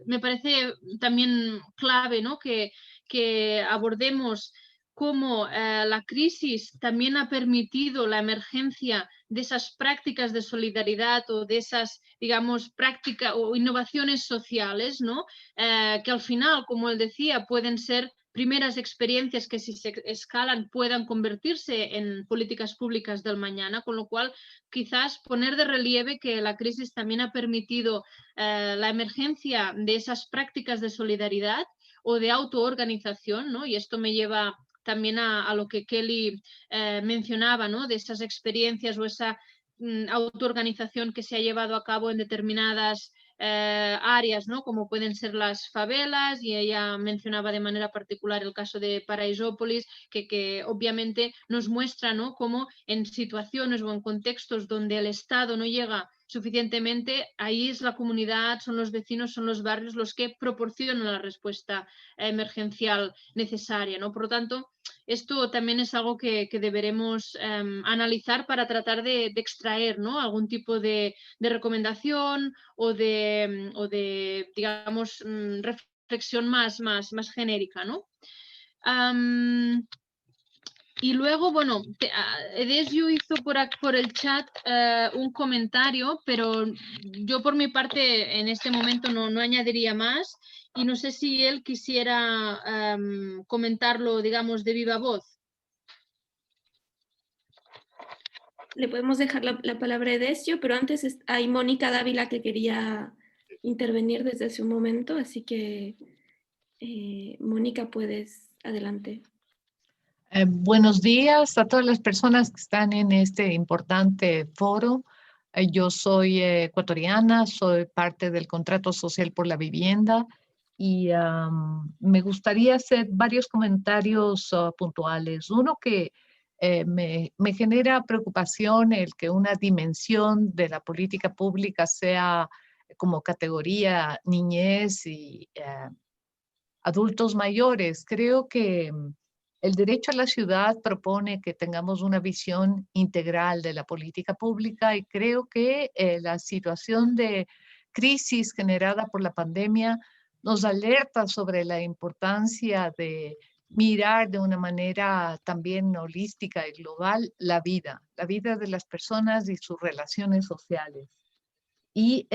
me parece también clave, ¿no?, que abordemos cómo la crisis también ha permitido la emergencia de esas prácticas de solidaridad o de esas, digamos, prácticas o innovaciones sociales, ¿no?, que al final, como él decía, pueden ser primeras experiencias que si se escalan puedan convertirse en políticas públicas del mañana, con lo cual quizás poner de relieve que la crisis también ha permitido la emergencia de esas prácticas de solidaridad o de autoorganización, ¿no? Y esto me lleva también a lo que Kelly mencionaba, ¿no?, de esas experiencias o esa autoorganización que se ha llevado a cabo en determinadas áreas, ¿no?, como pueden ser las favelas, y ella mencionaba de manera particular el caso de Paraisópolis, que obviamente nos muestra, ¿no?, cómo en situaciones o en contextos donde el Estado no llega suficientemente, ahí es la comunidad, son los vecinos, son los barrios los que proporcionan la respuesta emergencial necesaria, ¿no? Por lo tanto, esto también es algo que deberemos analizar para tratar de extraer, ¿no?, algún tipo de recomendación o de digamos, reflexión más genérica, ¿no? Y luego, bueno, Edesio hizo por el chat un comentario, pero yo por mi parte en este momento no añadiría más, y no sé si él quisiera comentarlo, digamos, de viva voz. le podemos dejar la palabra a Edesio, pero antes hay Mónica Dávila que quería intervenir desde hace un momento, así que Mónica, puedes, adelante. Buenos días a todas las personas que están en este importante foro. Yo soy ecuatoriana, soy parte del Contrato Social por la Vivienda y me gustaría hacer varios comentarios puntuales. Uno que me genera preocupación el que una dimensión de la política pública sea como categoría niñez y adultos mayores. Creo que el derecho a la ciudad propone que tengamos una visión integral de la política pública y creo que la situación de crisis generada por la pandemia nos alerta sobre la importancia de mirar de una manera también holística y global la vida de las personas y sus relaciones sociales. Y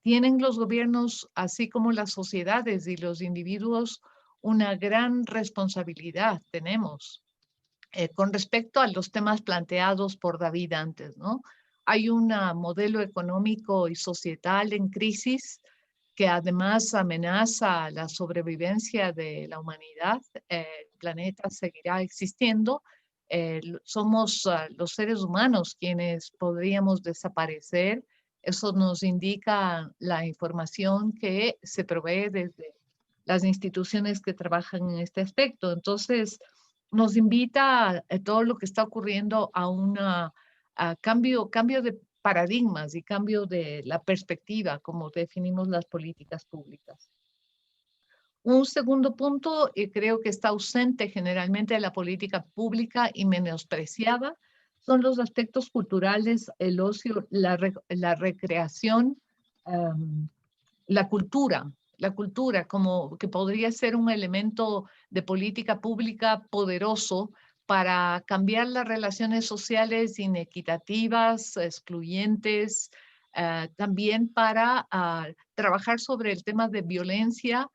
tienen los gobiernos, así como las sociedades y los individuos, una gran responsabilidad tenemos con respecto a los temas planteados por David antes, ¿no? Hay un modelo económico y societal en crisis que además amenaza la sobrevivencia de la humanidad. El planeta seguirá existiendo. Somos los seres humanos quienes podríamos desaparecer. Eso nos indica la información que se provee desde las instituciones que trabajan en este aspecto. Entonces, nos invita a todo lo que está ocurriendo a un cambio de paradigmas y cambio de la perspectiva, como definimos las políticas públicas. Un segundo punto, creo que está ausente generalmente de la política pública y menospreciada, son los aspectos culturales, el ocio, la recreación, la cultura como que podría ser un elemento de política pública poderoso para cambiar las relaciones sociales inequitativas, excluyentes, también para trabajar sobre el tema de violencia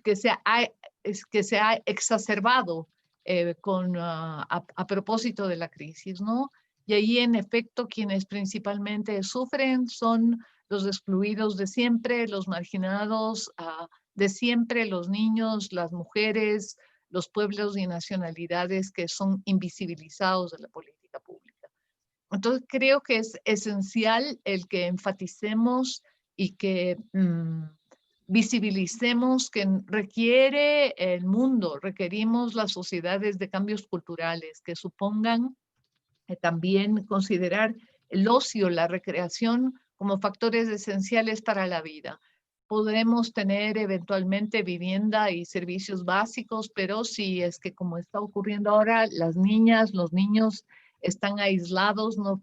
que se ha exacerbado a propósito de la crisis, ¿no? Y ahí, en efecto, quienes principalmente sufren son los excluidos de siempre, los marginados de siempre, los niños, las mujeres, los pueblos y nacionalidades que son invisibilizados de la política pública. Entonces, creo que es esencial el que enfaticemos y que visibilicemos que requiere el mundo, requerimos las sociedades de cambios culturales que supongan también considerar el ocio, la recreación como factores esenciales para la vida. Podremos tener eventualmente vivienda y servicios básicos, pero si es que, como está ocurriendo ahora, las niñas, los niños están aislados, no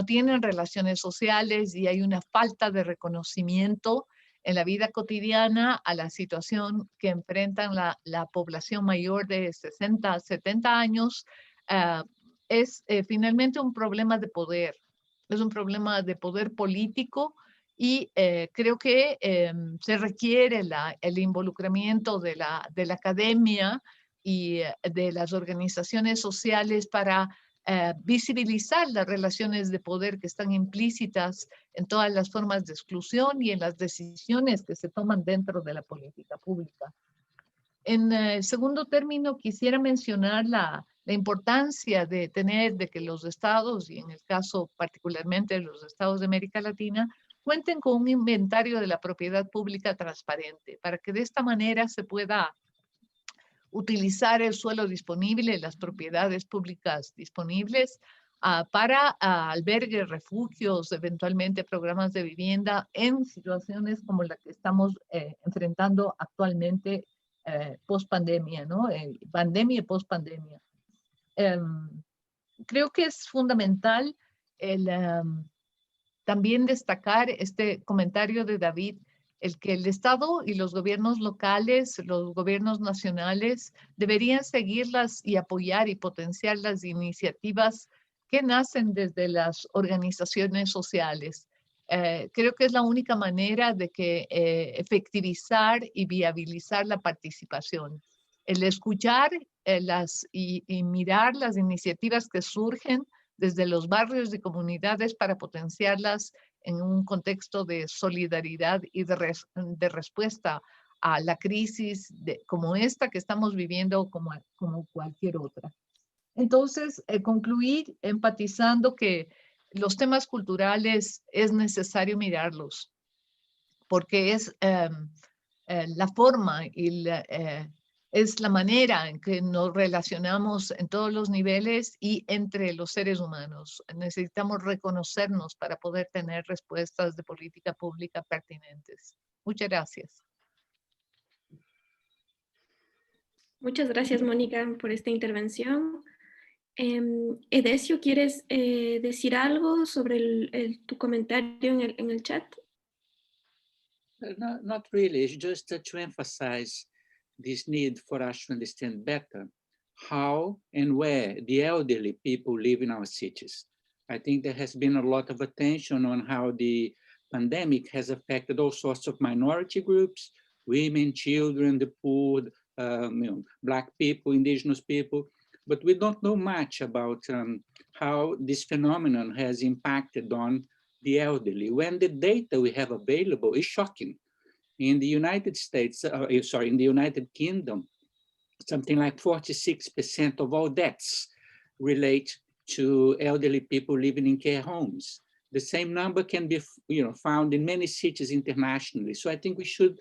tienen relaciones sociales y hay una falta de reconocimiento en la vida cotidiana a la situación que enfrentan la población mayor de 60, 70 años, es finalmente un problema de poder. Es un problema de poder político y creo que se requiere el involucramiento de la academia y de las organizaciones sociales para visibilizar las relaciones de poder que están implícitas en todas las formas de exclusión y en las decisiones que se toman dentro de la política pública. En segundo término, quisiera mencionar la importancia de que los estados, y en el caso particularmente de los estados de América Latina, cuenten con un inventario de la propiedad pública transparente, para que de esta manera se pueda utilizar el suelo disponible, las propiedades públicas disponibles para albergues, refugios, eventualmente programas de vivienda en situaciones como la que estamos enfrentando actualmente post pandemia, ¿no? Pandemia y post pandemia. Creo que es fundamental también destacar este comentario de David, el que el Estado y los gobiernos locales, los gobiernos nacionales deberían seguirlas y apoyar y potenciar las iniciativas que nacen desde las organizaciones sociales. Creo que es la única manera de efectivizar y viabilizar la participación. el escuchar y mirar las iniciativas que surgen desde los barrios y comunidades para potenciarlas en un contexto de solidaridad y de respuesta a la crisis como esta que estamos viviendo, como cualquier otra. Entonces, concluir enfatizando que los temas culturales es necesario mirarlos, porque es la forma y es la manera en que nos relacionamos en todos los niveles y entre los seres humanos. Necesitamos reconocernos para poder tener respuestas de política pública pertinentes. Muchas gracias. Muchas gracias, Mónica, por esta intervención. Edesio, ¿quieres decir algo sobre tu comentario en el chat? Not really. It's just to emphasize this need for us to understand better how and where the elderly people live in our cities. I think there has been a lot of attention on how the pandemic has affected all sorts of minority groups, women, children, the poor, Black people, indigenous people, but we don't know much about how this phenomenon has impacted on the elderly, when the data we have available is shocking. In the United States, in the United Kingdom, something like 46% of all deaths relate to elderly people living in care homes. The same number can be found in many cities internationally. So I think we should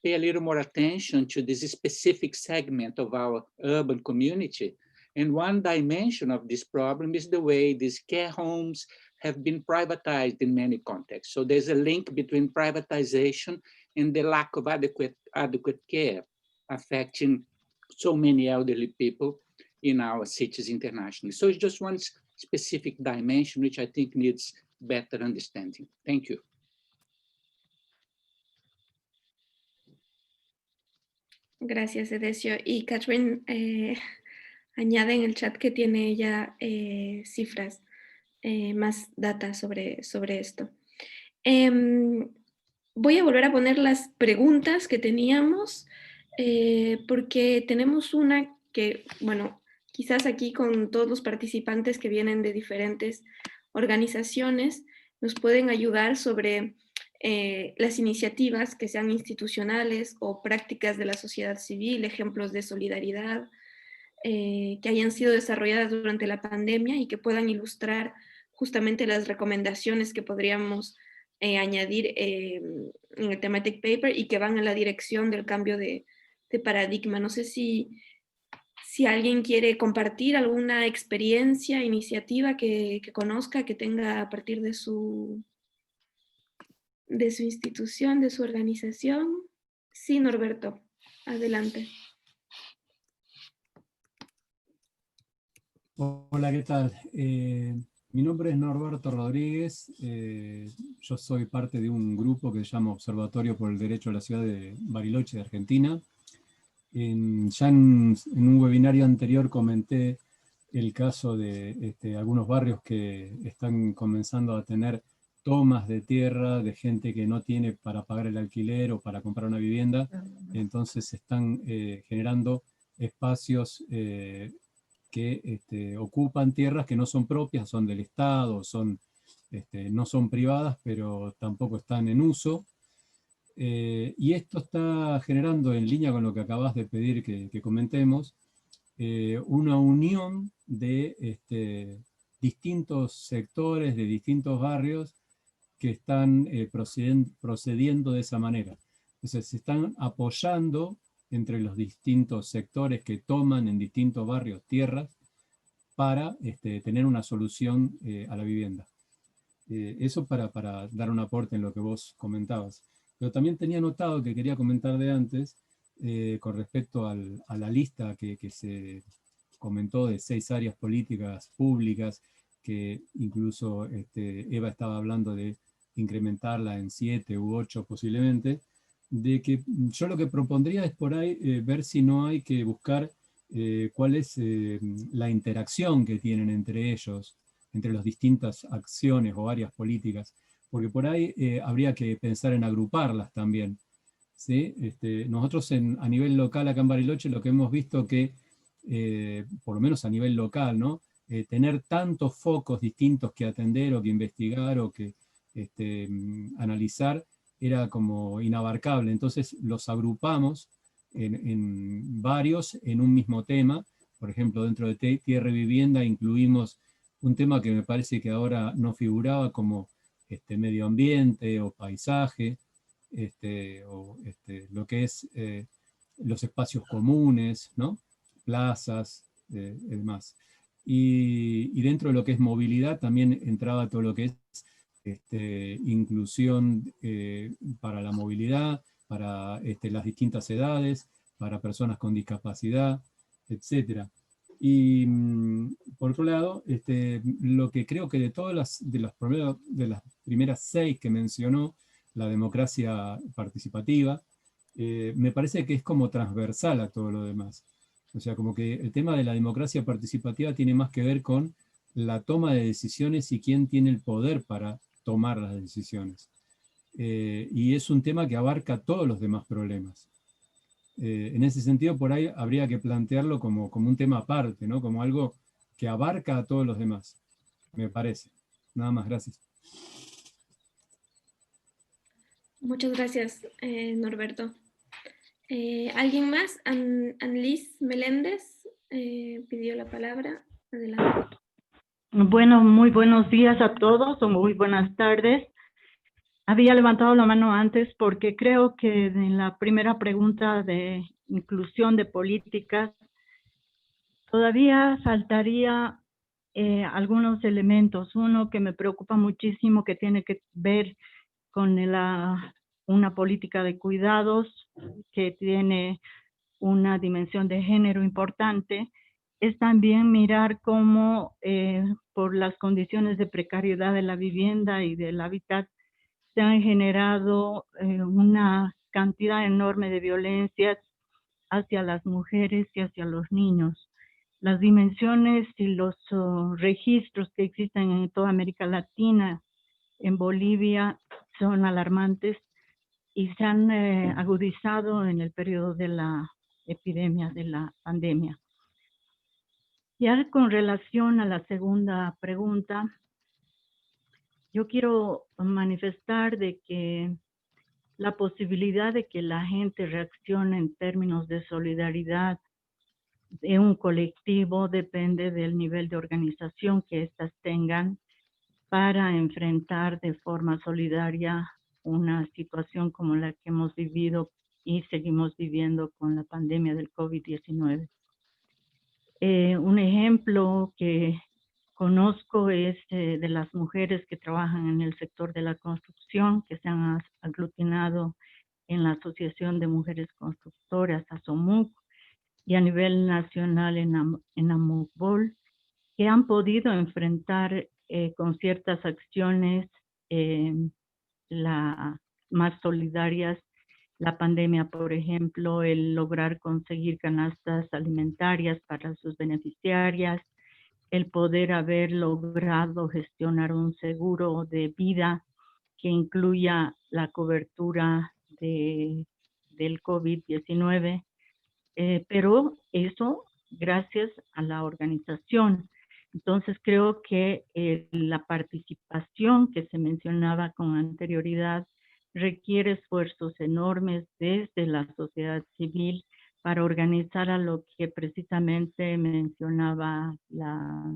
pay a little more attention to this specific segment of our urban community. And one dimension of this problem is the way these care homes have been privatized in many contexts. So there's a link between privatization and the lack of adequate care affecting so many elderly people in our cities internationally. So it's just one specific dimension which I think needs better understanding. Thank you. Gracias, Edesio. Y Catherine añade en el chat que tiene ella cifras, más data sobre esto. Voy a volver a poner las preguntas que teníamos, porque tenemos una que, bueno, quizás aquí con todos los participantes que vienen de diferentes organizaciones, nos pueden ayudar sobre las iniciativas que sean institucionales o prácticas de la sociedad civil, ejemplos de solidaridad que hayan sido desarrolladas durante la pandemia y que puedan ilustrar justamente las recomendaciones que podríamos añadir en el thematic paper y que van en la dirección del cambio de paradigma. No sé si alguien quiere compartir alguna experiencia, iniciativa que conozca, que tenga a partir de su institución, de su organización. Sí, Norberto, adelante. Hola, ¿qué tal? Mi nombre es Norberto Rodríguez. Yo soy parte de un grupo que se llama Observatorio por el Derecho a la Ciudad de Bariloche, de Argentina. Ya en un webinario anterior comenté el caso de algunos barrios que están comenzando a tener tomas de tierra de gente que no tiene para pagar el alquiler o para comprar una vivienda. Entonces se están generando espacios que ocupan tierras que no son propias, son del Estado, no son privadas, pero tampoco están en uso. Y esto está generando, en línea con lo que acabas de pedir que comentemos, una unión de distintos sectores, de distintos barrios que están procediendo de esa manera. Entonces se están apoyando entre los distintos sectores que toman en distintos barrios tierras para tener una solución a la vivienda. Eso para dar un aporte en lo que vos comentabas. Pero también tenía notado que quería comentar de antes, con respecto a la lista que se comentó de 6 áreas políticas públicas, que incluso Eva estaba hablando de incrementarla en 7 u 8 posiblemente, de que yo lo que propondría es por ahí ver si no hay que buscar cuál es la interacción que tienen entre ellos, entre las distintas acciones o áreas políticas, porque por ahí habría que pensar en agruparlas también, ¿sí? Nosotros a nivel local acá en Bariloche lo que hemos visto que, por lo menos a nivel local, ¿no? Tener tantos focos distintos que atender o que investigar o que analizar era como inabarcable. Entonces los agrupamos en varios en un mismo tema. Por ejemplo, dentro de Tierra y Vivienda incluimos un tema que me parece que ahora no figuraba como medio ambiente o paisaje, lo que es los espacios comunes, ¿no? Plazas, y demás. Y dentro de lo que es movilidad también entraba todo lo que es inclusión para la movilidad, para las distintas edades, para personas con discapacidad, etc. Y por otro lado, lo que creo que de todas de las primeras 6 que mencionó, la democracia participativa, me parece que es como transversal a todo lo demás. O sea, como que el tema de la democracia participativa tiene más que ver con la toma de decisiones y quién tiene el poder para tomar las decisiones. Y es un tema que abarca todos los demás problemas. En ese sentido, por ahí habría que plantearlo como un tema aparte, ¿no? Como algo que abarca a todos los demás, me parece. Nada más, gracias. Muchas gracias, Norberto. ¿Alguien más? Annelies Meléndez pidió la palabra. Adelante. Bueno, muy buenos días a todos o muy buenas tardes. Había levantado la mano antes porque creo que en la primera pregunta de inclusión de políticas todavía faltaría algunos elementos. Uno que me preocupa muchísimo que tiene que ver con una política de cuidados que tiene una dimensión de género importante, es también mirar cómo por las condiciones de precariedad de la vivienda y del hábitat se han generado una cantidad enorme de violencias hacia las mujeres y hacia los niños. Las dimensiones y los registros que existen en toda América Latina, en Bolivia, son alarmantes y se han agudizado en el periodo de la epidemia, de la pandemia. Ya con relación a la segunda pregunta, yo quiero manifestar de que la posibilidad de que la gente reaccione en términos de solidaridad de un colectivo depende del nivel de organización que éstas tengan para enfrentar de forma solidaria una situación como la que hemos vivido y seguimos viviendo con la pandemia del COVID-19. Un ejemplo que conozco es de las mujeres que trabajan en el sector de la construcción, que se han aglutinado en la Asociación de Mujeres Constructoras, ASOMUC, y a nivel nacional en AMUCBOL, que han podido enfrentar con ciertas acciones más solidarias la pandemia, por ejemplo, el lograr conseguir canastas alimentarias para sus beneficiarias, el poder haber logrado gestionar un seguro de vida que incluya la cobertura del COVID-19, pero eso gracias a la organización. Entonces creo que la participación que se mencionaba con anterioridad requiere esfuerzos enormes desde la sociedad civil para organizar a lo que precisamente mencionaba la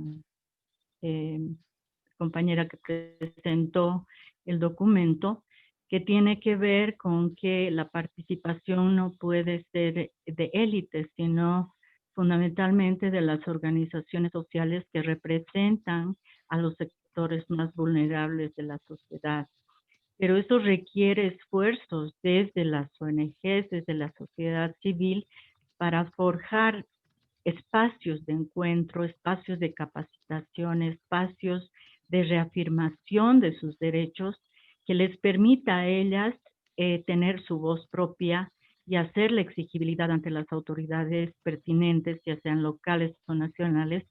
compañera que presentó el documento, que tiene que ver con que la participación no puede ser de élites, sino fundamentalmente de las organizaciones sociales que representan a los sectores más vulnerables de la sociedad. Pero eso requiere esfuerzos desde las ONGs, desde la sociedad civil, para forjar espacios de encuentro, espacios de capacitación, espacios de reafirmación de sus derechos que les permita a ellas tener su voz propia y hacer la exigibilidad ante las autoridades pertinentes, ya sean locales o nacionales,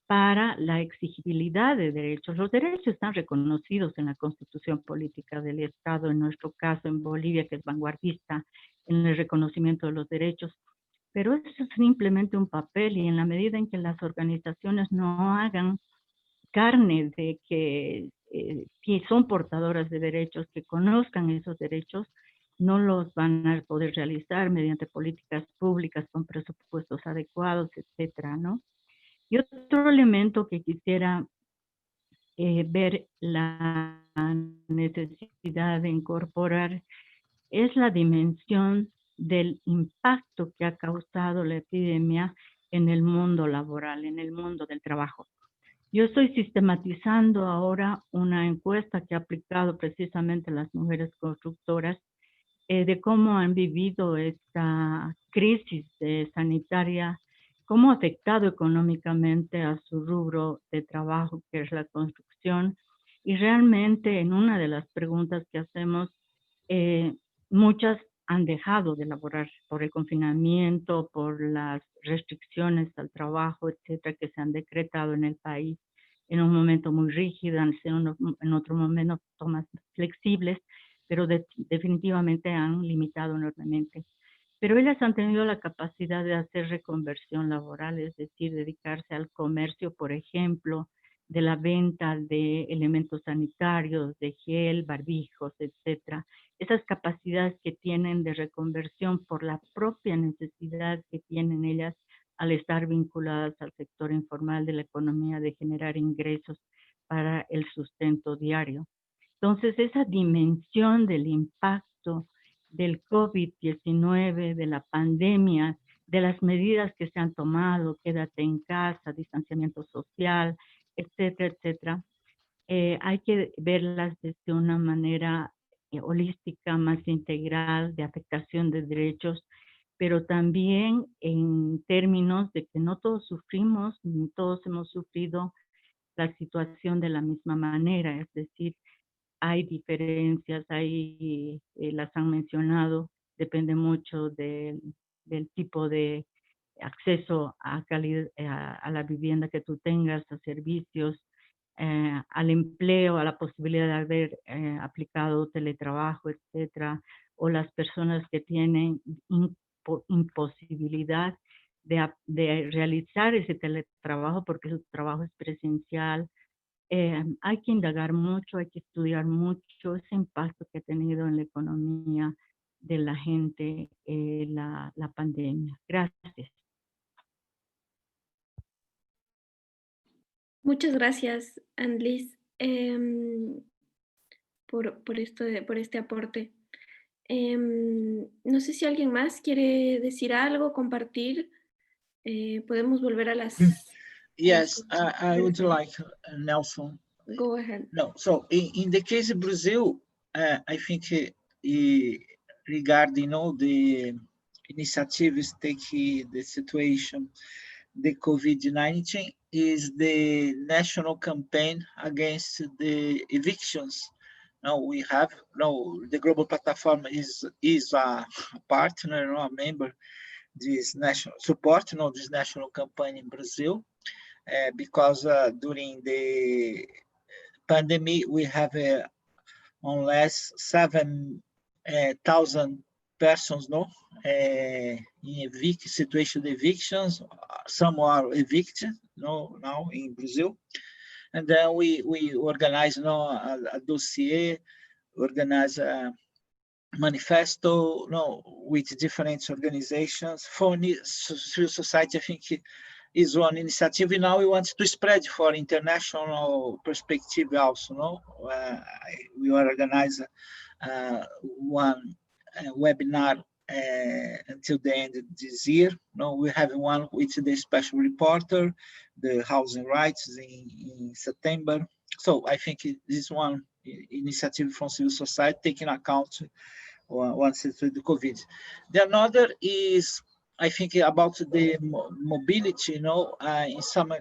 para la exigibilidad de derechos. Los derechos están reconocidos en la Constitución Política del Estado, en nuestro caso en Bolivia, que es vanguardista en el reconocimiento de los derechos, pero eso es simplemente un papel, y en la medida en que las organizaciones no hagan carne de que son portadoras de derechos, que conozcan esos derechos, no los van a poder realizar mediante políticas públicas con presupuestos adecuados, etcétera, ¿no? Y otro elemento que quisiera ver la necesidad de incorporar es la dimensión del impacto que ha causado la epidemia en el mundo laboral, en el mundo del trabajo. Yo estoy sistematizando ahora una encuesta que ha aplicado precisamente las mujeres constructoras de cómo han vivido esta crisis sanitaria, cómo ha afectado económicamente a su rubro de trabajo, que es la construcción. Y realmente en una de las preguntas que hacemos, muchas han dejado de laborar por el confinamiento, por las restricciones al trabajo, etcétera, que se han decretado en el país en un momento muy rígido, en otro momento más flexibles, pero definitivamente han limitado enormemente. Pero ellas han tenido la capacidad de hacer reconversión laboral, es decir, dedicarse al comercio, por ejemplo, de la venta de elementos sanitarios, de gel, barbijos, etcétera. Esas capacidades que tienen de reconversión por la propia necesidad que tienen ellas al estar vinculadas al sector informal de la economía, de generar ingresos para el sustento diario. Entonces, esa dimensión del impacto del COVID-19, de la pandemia, de las medidas que se han tomado, quédate en casa, distanciamiento social, etcétera, etcétera, hay que verlas desde una manera holística, más integral, de afectación de derechos, pero también en términos de que no todos sufrimos, ni todos hemos sufrido la situación de la misma manera, es decir, hay diferencias, las han mencionado, depende mucho del tipo de acceso a la vivienda que tú tengas, a servicios, al empleo, a la posibilidad de haber aplicado teletrabajo, etcétera, o las personas que tienen imposibilidad de realizar ese teletrabajo porque su trabajo es presencial. Hay que indagar mucho, hay que estudiar mucho ese impacto que ha tenido en la economía de la gente la pandemia. Gracias. Muchas gracias, Annelies, por este aporte. No sé si alguien más quiere decir algo, compartir. Podemos volver a las... Yes, I would like, Nelson. Go ahead. No, so in the case of Brazil, I think regarding the initiatives taking the situation, the COVID-19 is the national campaign against the evictions. Now we have, the Global Platform is a partner, a member, this national support, this national campaign in Brazil, because during the pandemic we have unless 7,000 persons in situation of evictions. Some are evicted now in Brazil, and then we organize a dossier, organize a manifesto with different organizations. For civil society, I think is one initiative. Now we want to spread for international perspective also. We organize one webinar until the end of this year. We have one with the special reporter, the housing rights in September. So I think this one initiative from civil society taking account once it's with the COVID. The another is, I think, about the mobility, in some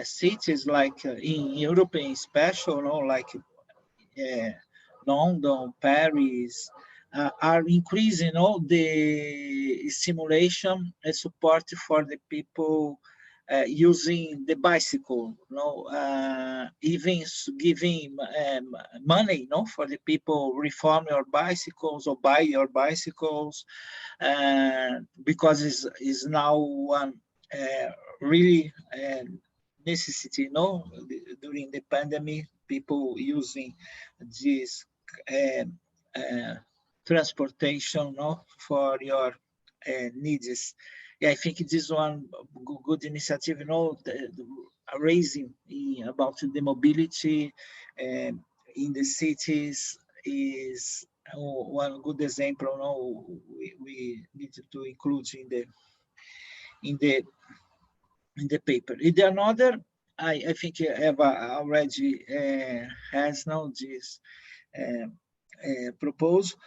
cities like in Europe in special, like London, Paris, are increasing the stimulation and support for the people using the bicycle, even giving money, for the people reform your bicycles or buy your bicycles, because it's now one really necessity, during the pandemic, people using this transportation, for your needs. Yeah, I think this one good initiative, raising about the mobility in the cities is one good example. We need to include in the paper. In the another, I think Eva already has now this proposal,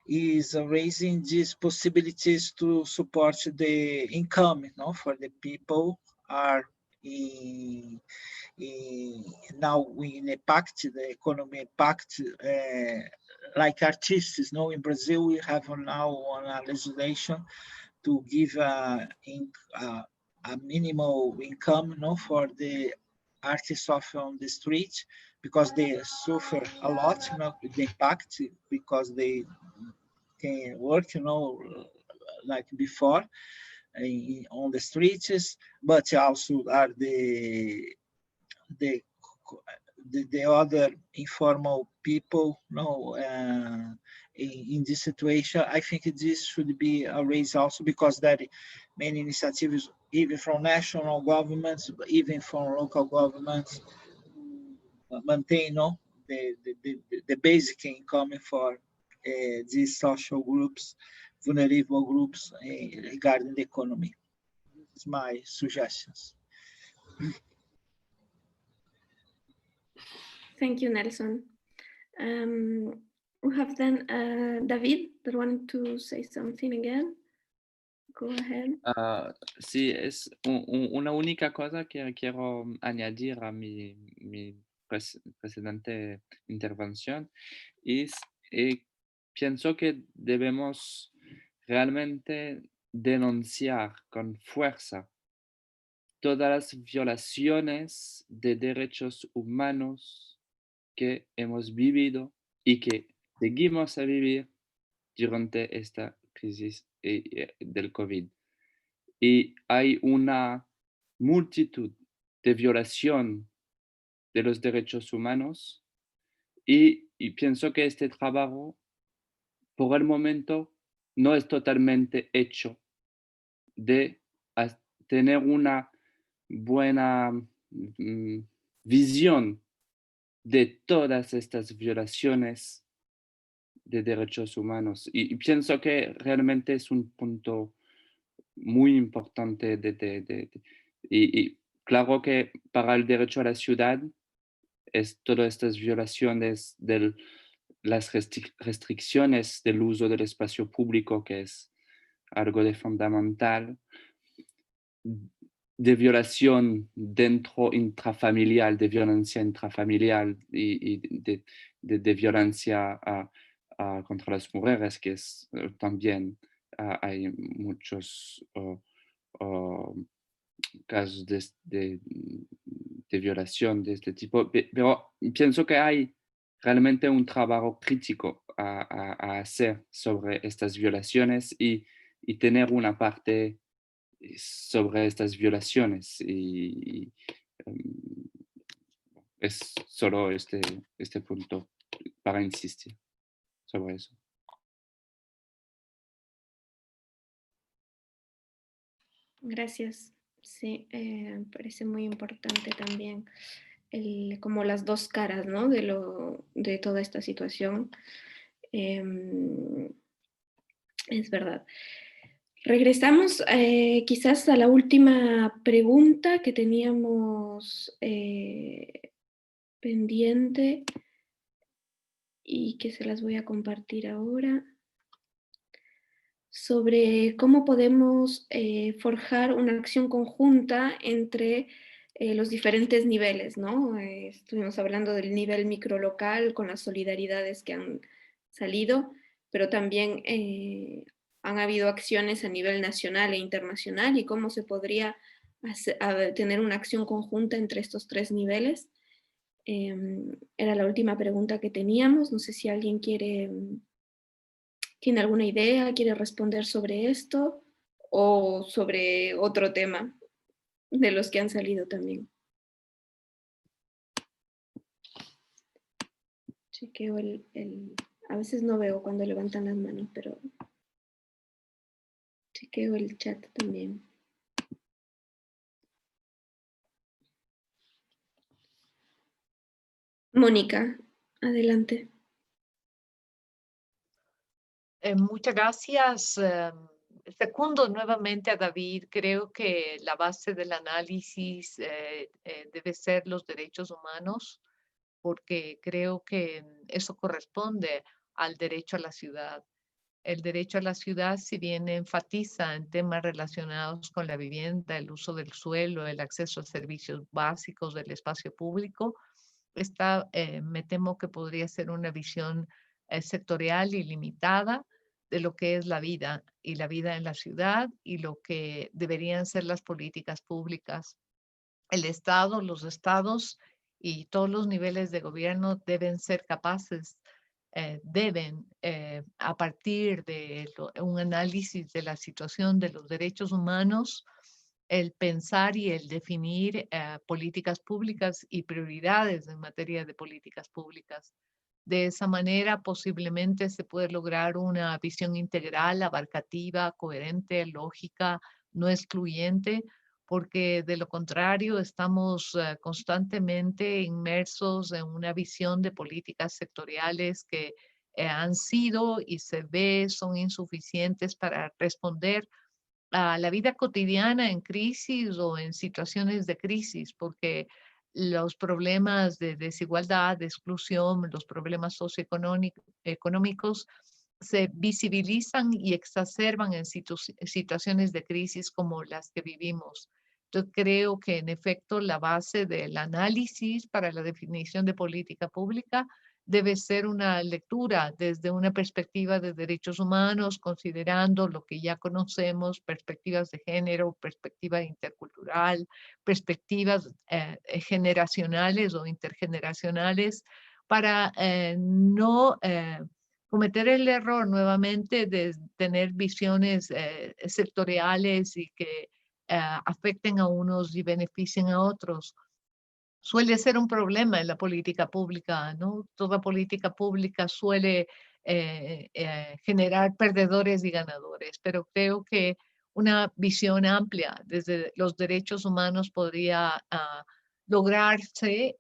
is raising these possibilities to support the income, for the people are now in impact, the economy impact, like artists. In Brazil, we have now on a legislation to give a minimal income, for the artists off on the street, because they suffer a lot, the impact, because they can work, like before on the streets, but also are the other informal people, in this situation. I think this should be raised also, because there are many initiatives, even from national governments, even from local governments, maintain the basic income for these social groups, vulnerable groups, regarding the economy. It's my suggestions. Thank you, Nelson. We have then David that wanted to say something again. Go ahead. Sí, es una única cosa que quiero añadir a mi precedente intervención, es pienso que debemos realmente denunciar con fuerza todas las violaciones de derechos humanos que hemos vivido y que seguimos a vivir durante esta crisis del COVID. Y hay una multitud de violación de los derechos humanos y pienso que este trabajo, por el momento, no es totalmente hecho de tener una buena visión de todas estas violaciones de derechos humanos. Y pienso que realmente es un punto muy importante y claro que para el derecho a la ciudad es todas estas violaciones de las restricciones del uso del espacio público, que es algo de fundamental, de violación intrafamiliar, de violencia intrafamiliar y de violencia contra las mujeres, que es también hay muchos casos de violación de este tipo, pero pienso que hay realmente un trabajo crítico a hacer sobre estas violaciones y tener una parte sobre estas violaciones y es solo este punto para insistir sobre eso. Gracias. Sí, parece muy importante también como las dos caras, ¿no? de toda esta situación. Es verdad. Regresamos quizás a la última pregunta que teníamos pendiente y que se las voy a compartir ahora, sobre cómo podemos forjar una acción conjunta entre los diferentes niveles, ¿no? Estuvimos hablando del nivel microlocal con las solidaridades que han salido, pero también han habido acciones a nivel nacional e internacional y cómo se podría a tener una acción conjunta entre estos 3 niveles. Era la última pregunta que teníamos. No sé si alguien tiene alguna idea, quiere responder sobre esto o sobre otro tema de los que han salido también. Chequeo a veces no veo cuando levantan las manos, pero chequeo el chat también. Mónica, adelante. Muchas gracias. Secundo nuevamente a David. Creo que la base del análisis debe ser los derechos humanos, porque creo que eso corresponde al derecho a la ciudad. El derecho a la ciudad, si bien enfatiza en temas relacionados con la vivienda, el uso del suelo, el acceso a servicios básicos del espacio público, me temo que podría ser una visión sectorial y limitada de lo que es la vida y la vida en la ciudad y lo que deberían ser las políticas públicas. El Estado, los estados y todos los niveles de gobierno deben ser capaces, a partir de un análisis de la situación de los derechos humanos, el pensar y el definir políticas públicas y prioridades en materia de políticas públicas. De esa manera, posiblemente se puede lograr una visión integral, abarcativa, coherente, lógica, no excluyente, porque de lo contrario estamos constantemente inmersos en una visión de políticas sectoriales que han sido y se ve son insuficientes para responder a la vida cotidiana en crisis o en situaciones de crisis, porque los problemas de desigualdad, de exclusión, los problemas socioeconómicos se visibilizan y exacerban en situaciones de crisis como las que vivimos. Yo creo que en efecto la base del análisis para la definición de política pública debe ser una lectura desde una perspectiva de derechos humanos, considerando lo que ya conocemos, perspectivas de género, perspectiva intercultural, perspectivas generacionales o intergeneracionales, para no cometer el error nuevamente de tener visiones sectoriales y que afecten a unos y beneficien a otros. Suele ser un problema en la política pública, ¿no? Toda política pública suele generar perdedores y ganadores, pero creo que una visión amplia desde los derechos humanos podría lograrse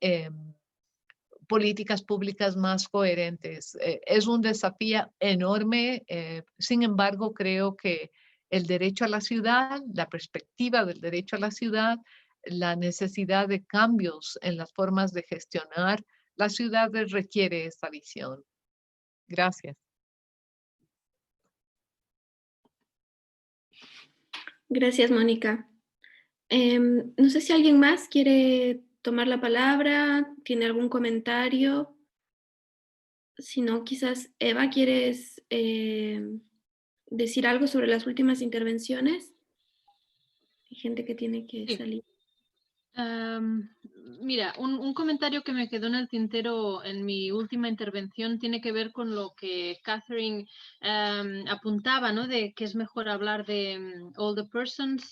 políticas públicas más coherentes. Es un desafío enorme, sin embargo, creo que el derecho a la ciudad, la perspectiva del derecho a la ciudad, la necesidad de cambios en las formas de gestionar las ciudades requiere esta visión. Gracias. Gracias, Mónica. No sé si alguien más quiere tomar la palabra, tiene algún comentario. Si no, quizás Eva, ¿quieres decir algo sobre las últimas intervenciones? Hay gente que tiene que salir. Mira, un comentario que me quedó en el tintero en mi última intervención tiene que ver con lo que Catherine apuntaba, ¿no? De que es mejor hablar de older persons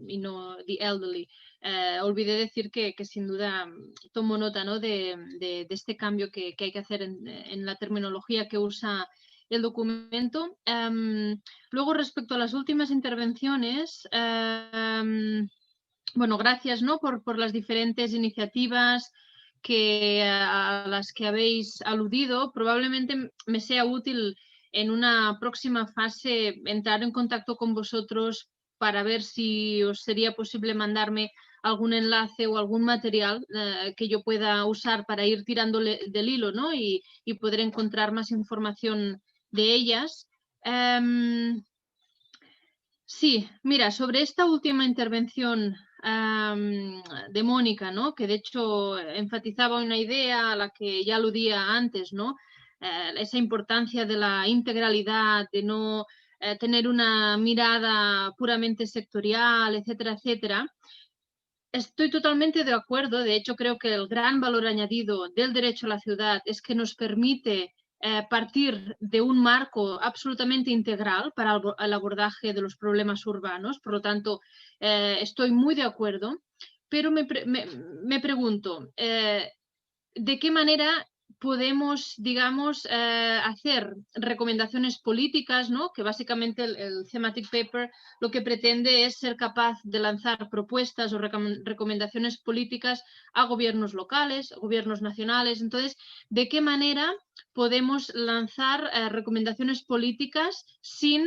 y no the elderly. Olvidé decir que sin duda tomo nota, ¿no? de este cambio que hay que hacer en la terminología que usa el documento. Luego, respecto a las últimas intervenciones, bueno, gracias, ¿no? por las diferentes iniciativas a las que habéis aludido. Probablemente me sea útil en una próxima fase entrar en contacto con vosotros para ver si os sería posible mandarme algún enlace o algún material que yo pueda usar para ir tirándole del hilo, ¿no? y poder encontrar más información de ellas. Sí, mira, sobre esta última intervención de Mónica, ¿no? Que de hecho enfatizaba una idea a la que ya aludía antes, ¿no? Esa importancia de la integralidad, de no tener una mirada puramente sectorial, etcétera, etcétera. Estoy totalmente de acuerdo. De hecho, creo que el gran valor añadido del derecho a la ciudad es que nos permite partir de un marco absolutamente integral para el abordaje de los problemas urbanos. Por lo tanto, estoy muy de acuerdo, pero me pregunto, ¿de qué manera podemos, digamos, hacer recomendaciones políticas, ¿no? Que básicamente el thematic paper lo que pretende es ser capaz de lanzar propuestas o recomendaciones políticas a gobiernos locales, gobiernos nacionales. Entonces, ¿de qué manera podemos lanzar recomendaciones políticas sin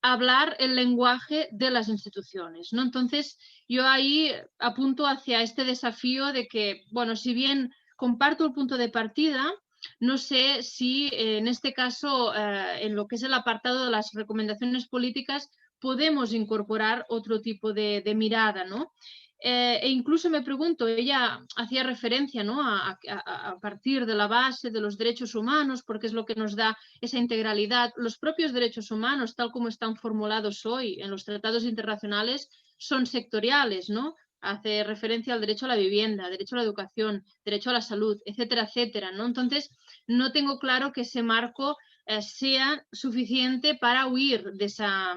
hablar el lenguaje de las instituciones, ¿no? Entonces, yo ahí apunto hacia este desafío de que, bueno, si bien comparto el punto de partida, no sé si en este caso, en lo que es el apartado de las recomendaciones políticas, podemos incorporar otro tipo de mirada, ¿no? E incluso me pregunto, ella hacía referencia, ¿no? a partir de la base de los derechos humanos, porque es lo que nos da esa integralidad. Los propios derechos humanos, tal como están formulados hoy en los tratados internacionales, son sectoriales, ¿no? Hace referencia al derecho a la vivienda, derecho a la educación, derecho a la salud, etcétera, etcétera, ¿no? Entonces, no tengo claro que ese marco sea suficiente para huir de esa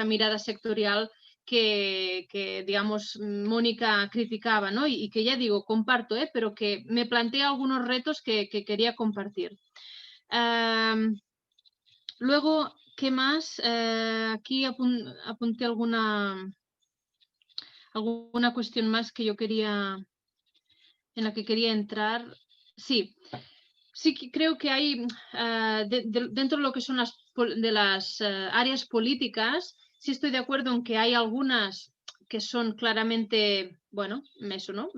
mirada sectorial que, digamos, Mónica criticaba, ¿no? Y que ya digo, comparto, pero que me plantea algunos retos que quería compartir. Luego, ¿qué más? Aquí apunté alguna cuestión más que yo quería, en la que quería entrar. Sí que creo que hay, dentro de lo que son las áreas políticas, sí estoy de acuerdo en que hay algunas que son claramente, bueno, eso, ¿no?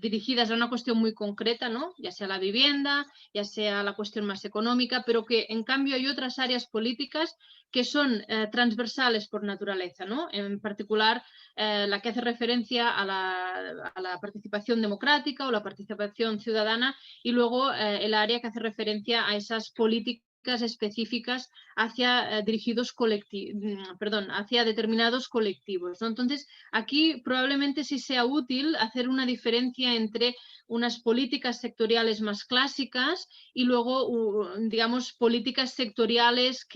Dirigidas a una cuestión muy concreta, ¿no? Ya sea la vivienda, ya sea la cuestión más económica, pero que en cambio hay otras áreas políticas que son transversales por naturaleza, ¿no? En particular, la que hace referencia a la participación democrática o la participación ciudadana, y luego el área que hace referencia a esas políticas específicas hacia hacia determinados colectivos, ¿no? Entonces, aquí probablemente sí sea útil hacer una diferencia entre unas políticas sectoriales más clásicas y luego, digamos, políticas sectoriales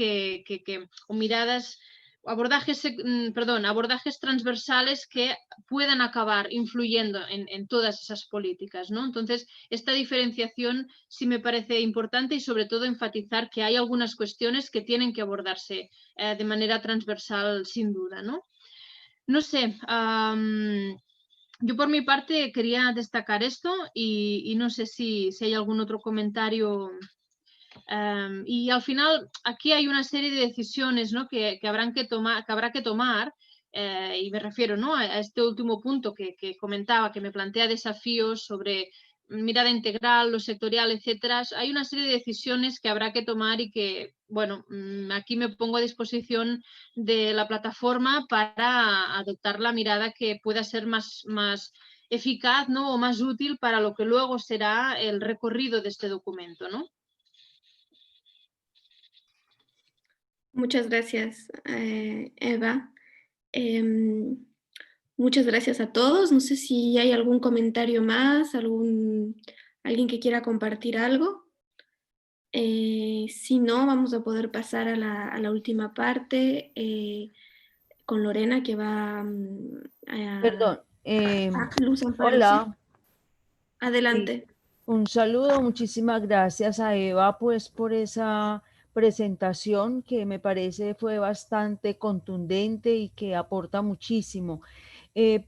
o miradas, abordajes transversales que puedan acabar influyendo en todas esas políticas, ¿no? Entonces, esta diferenciación sí me parece importante y sobre todo enfatizar que hay algunas cuestiones que tienen que abordarse de manera transversal sin duda, ¿no? No sé, yo por mi parte quería destacar esto y no sé si hay algún otro comentario. Y al final aquí hay una serie de decisiones, ¿no? que habrá que tomar, y me refiero, ¿no? a este último punto que comentaba, que me plantea desafíos sobre mirada integral, lo sectorial, etcétera. Hay una serie de decisiones que habrá que tomar y que, bueno, aquí me pongo a disposición de la plataforma para adoptar la mirada que pueda ser más eficaz, ¿no? o más útil para lo que luego será el recorrido de este documento, ¿no? Muchas gracias, Eva. Muchas gracias a todos. No sé si hay algún comentario más, alguien que quiera compartir algo. Si no, vamos a poder pasar a la última parte con Lorena, que va a... Perdón. Luz Amparo, Hola. ¿sí? Adelante. Sí. Un saludo, muchísimas gracias a Eva pues por esa presentación que me parece fue bastante contundente y que aporta muchísimo.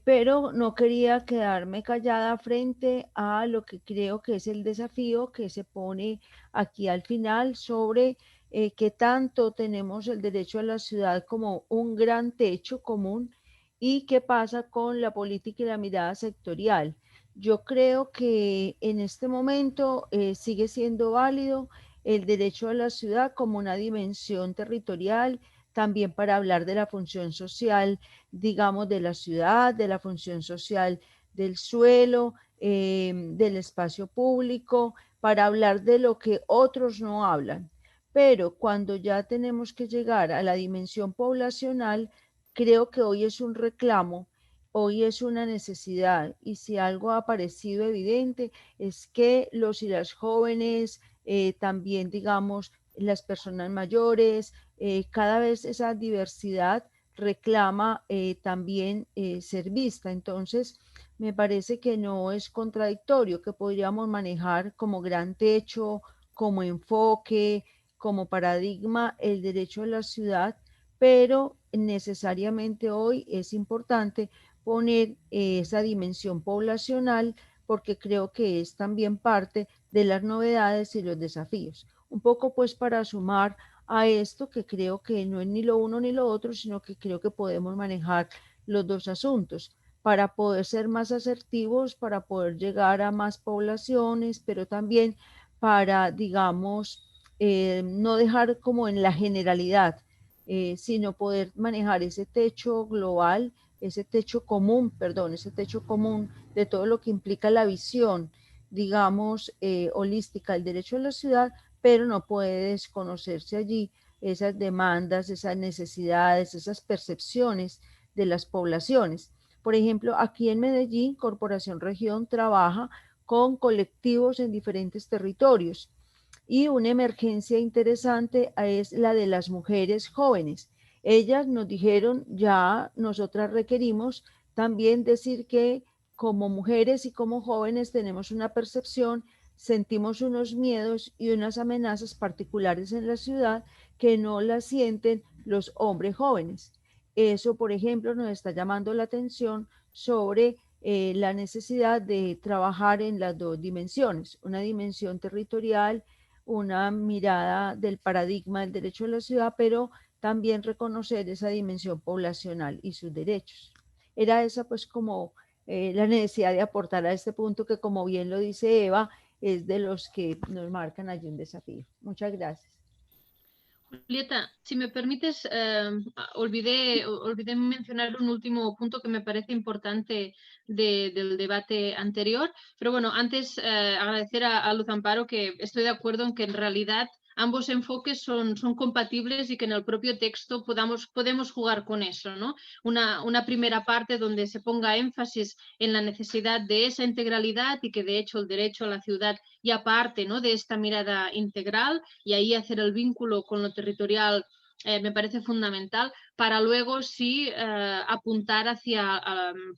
Pero no quería quedarme callada frente a lo que creo que es el desafío que se pone aquí al final sobre qué tanto tenemos el derecho a la ciudad como un gran techo común y qué pasa con la política y la mirada sectorial. Yo creo que en este momento sigue siendo válido el derecho a la ciudad como una dimensión territorial, también para hablar de la función social, digamos, de la ciudad, de la función social del suelo, del espacio público, para hablar de lo que otros no hablan. pero cuando ya tenemos que llegar a la dimensión poblacional, creo que hoy es un reclamo, hoy es una necesidad, y si algo ha parecido evidente es que los y las jóvenes, también digamos las personas mayores, cada vez esa diversidad reclama también ser vista. Entonces, me parece que no es contradictorio, que podríamos manejar como gran techo, como enfoque, como paradigma el derecho a la ciudad, pero necesariamente hoy es importante poner esa dimensión poblacional porque creo que es también parte de las novedades y los desafíos. Un poco pues para sumar a esto, que creo que no es ni lo uno ni lo otro, sino que creo que podemos manejar los dos asuntos para poder ser más asertivos, para poder llegar a más poblaciones, pero también para, digamos, no dejar como en la generalidad, sino poder manejar ese techo global, ese techo común, perdón, ese techo común de todo lo que implica la visión, digamos, holística del derecho a la ciudad, pero no puede desconocerse allí esas demandas, esas necesidades, esas percepciones de las poblaciones. Por ejemplo, aquí en Medellín, Corporación Región trabaja con colectivos en diferentes territorios y una emergencia interesante es la de las mujeres jóvenes. Ellas nos dijeron, ya nosotras requerimos también decir que como mujeres y como jóvenes tenemos una percepción, sentimos unos miedos y unas amenazas particulares en la ciudad que no las sienten los hombres jóvenes. Eso, por ejemplo, nos está llamando la atención sobre la necesidad de trabajar en las dos dimensiones, una dimensión territorial, una mirada del paradigma del derecho a la ciudad, pero también reconocer esa dimensión poblacional y sus derechos. Era esa pues como la necesidad de aportar a este punto que, como bien lo dice Eva, es de los que nos marcan allí un desafío. Muchas gracias. Julieta, si me permites, olvidé mencionar un último punto que me parece importante del debate anterior, pero bueno, antes agradecer a Luz Amparo, que estoy de acuerdo en que en realidad ambos enfoques son compatibles y que en el propio texto podemos jugar con eso, ¿no? Una primera parte donde se ponga énfasis en la necesidad de esa integralidad y que de hecho el derecho a la ciudad ya parte, ¿no?, de esta mirada integral, y ahí hacer el vínculo con lo territorial me parece fundamental para luego sí apuntar hacia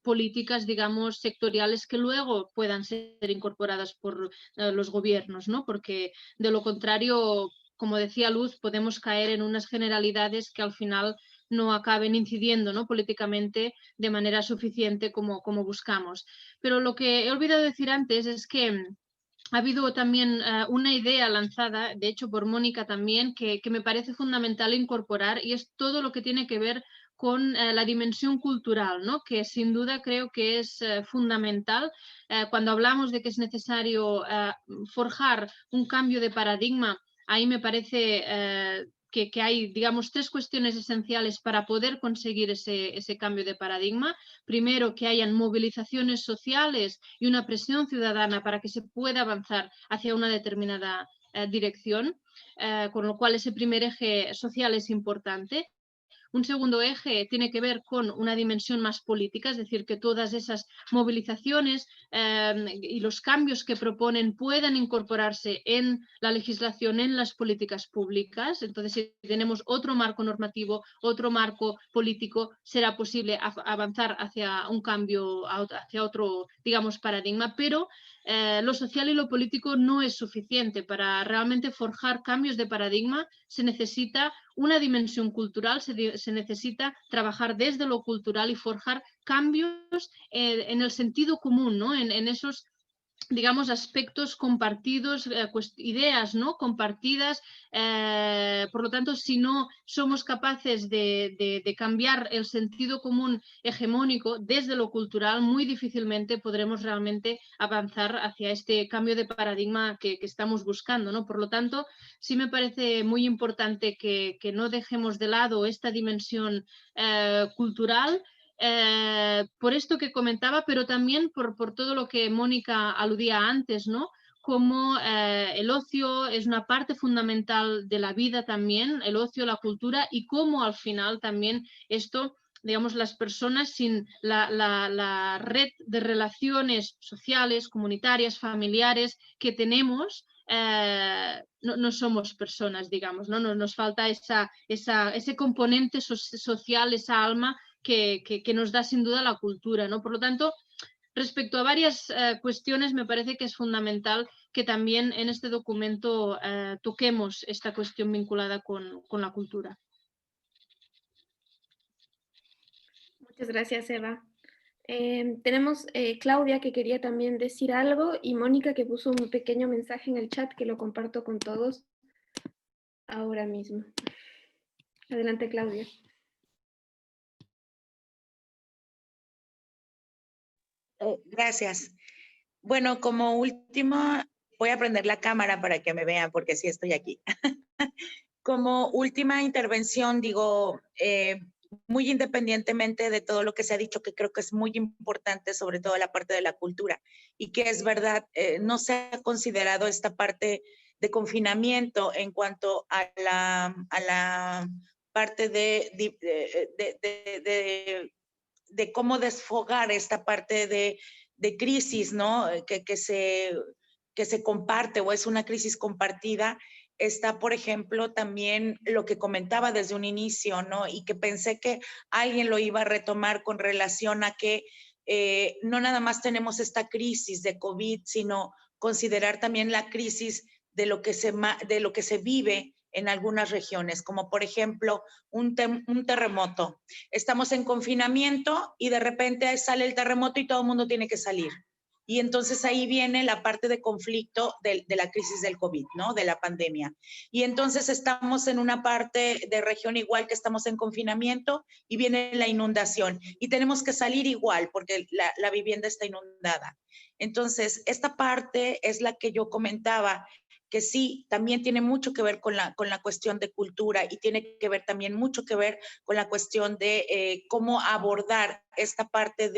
políticas, digamos, sectoriales que luego puedan ser incorporadas por los gobiernos, ¿no? Porque de lo contrario, como decía Luz, podemos caer en unas generalidades que al final no acaben incidiendo, ¿no?, políticamente de manera suficiente como buscamos. Pero lo que he olvidado decir antes es que ha habido también una idea lanzada, de hecho por Mónica también, que me parece fundamental incorporar, y es todo lo que tiene que ver con la dimensión cultural, ¿no?, que sin duda creo que es fundamental. Cuando hablamos de que es necesario forjar un cambio de paradigma, ahí me parece que hay, digamos, tres cuestiones esenciales para poder conseguir ese cambio de paradigma. Primero, que hayan movilizaciones sociales y una presión ciudadana para que se pueda avanzar hacia una determinada dirección, con lo cual ese primer eje social es importante. Un segundo eje tiene que ver con una dimensión más política, es decir, que todas esas movilizaciones y los cambios que proponen puedan incorporarse en la legislación, en las políticas públicas. Entonces, si tenemos otro marco normativo, otro marco político, será posible avanzar hacia un cambio, hacia otro, digamos, paradigma, pero lo social y lo político no es suficiente. Para realmente forjar cambios de paradigma se necesita una dimensión cultural, se necesita trabajar desde lo cultural y forjar cambios en el sentido común, ¿no?, en esos, digamos, aspectos compartidos, ideas, ¿no?, compartidas. Por lo tanto, si no somos capaces de cambiar el sentido común hegemónico desde lo cultural, muy difícilmente podremos realmente avanzar hacia este cambio de paradigma que estamos buscando, ¿no? Por lo tanto, sí me parece muy importante que no dejemos de lado esta dimensión cultural, por esto que comentaba, pero también por todo lo que Mónica aludía antes, ¿no?, cómo el ocio es una parte fundamental de la vida también, el ocio, la cultura, y cómo al final también esto, digamos, las personas sin la red de relaciones sociales, comunitarias, familiares que tenemos, no somos personas, digamos, ¿no? Nos falta ese componente social, esa alma que nos da sin duda la cultura, ¿no? Por lo tanto, respecto a varias cuestiones, me parece que es fundamental que también en este documento toquemos esta cuestión vinculada con la cultura. Muchas gracias, Eva. Tenemos Claudia, que quería también decir algo, y Mónica, que puso un pequeño mensaje en el chat que lo comparto con todos ahora mismo. Adelante, Claudia. Gracias. Bueno, como última, voy a prender la cámara para que me vean porque sí estoy aquí. Como última intervención, digo, muy independientemente de todo lo que se ha dicho, que creo que es muy importante, sobre todo la parte de la cultura, y que es verdad, no se ha considerado esta parte de confinamiento en cuanto a la parte de cómo desfogar esta parte de crisis, ¿no? Que se comparte o es una crisis compartida. Está, por ejemplo, también lo que comentaba desde un inicio, ¿no? Y que pensé que alguien lo iba a retomar con relación a que no nada más tenemos esta crisis de COVID, sino considerar también la crisis de lo que se vive en algunas regiones, como por ejemplo un terremoto. Estamos en confinamiento y de repente sale el terremoto y todo el mundo tiene que salir. Y entonces ahí viene la parte de conflicto de la crisis del COVID, ¿no? De la pandemia. Y entonces estamos en una parte de región igual que estamos en confinamiento y viene la inundación. Y tenemos que salir igual porque la vivienda está inundada. Entonces, esta parte es la que yo comentaba, que sí, también tiene mucho que ver con la cuestión de cultura y tiene que ver también mucho que ver con la cuestión de cómo abordar esta parte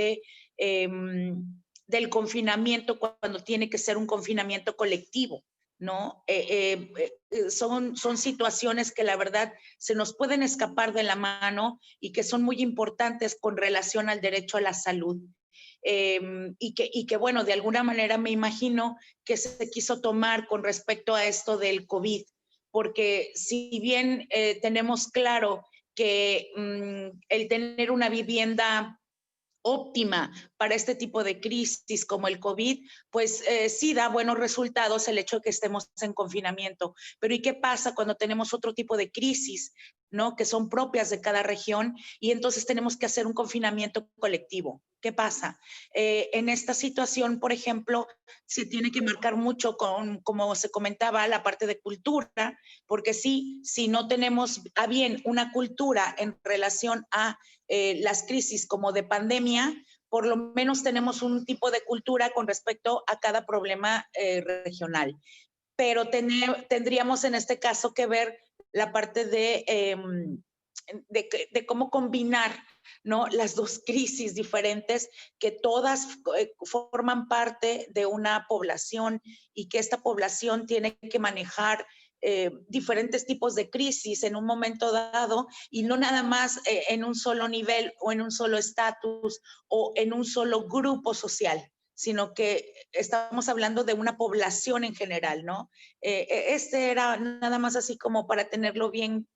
del confinamiento cuando tiene que ser un confinamiento colectivo, ¿no? Son situaciones que la verdad se nos pueden escapar de la mano y que son muy importantes con relación al derecho a la salud. Y que, bueno, de alguna manera me imagino que se quiso tomar con respecto a esto del COVID, porque si bien tenemos claro que el tener una vivienda óptima para este tipo de crisis como el COVID, pues sí da buenos resultados el hecho de que estemos en confinamiento. Pero ¿y qué pasa cuando tenemos otro tipo de crisis, ¿no? Que son propias de cada región y entonces tenemos que hacer un confinamiento colectivo? ¿Qué pasa? En esta situación, por ejemplo, se tiene que marcar mucho como se comentaba, la parte de cultura, porque sí, si no tenemos a bien una cultura en relación a las crisis como de pandemia, por lo menos tenemos un tipo de cultura con respecto a cada problema regional. Pero tendríamos en este caso que ver la parte de cómo combinar, ¿no? Las dos crisis diferentes que todas forman parte de una población y que esta población tiene que manejar diferentes tipos de crisis en un momento dado y no nada más en un solo nivel o en un solo estatus o en un solo grupo social, sino que estamos hablando de una población en general, ¿no? Este era nada más así como para tenerlo bien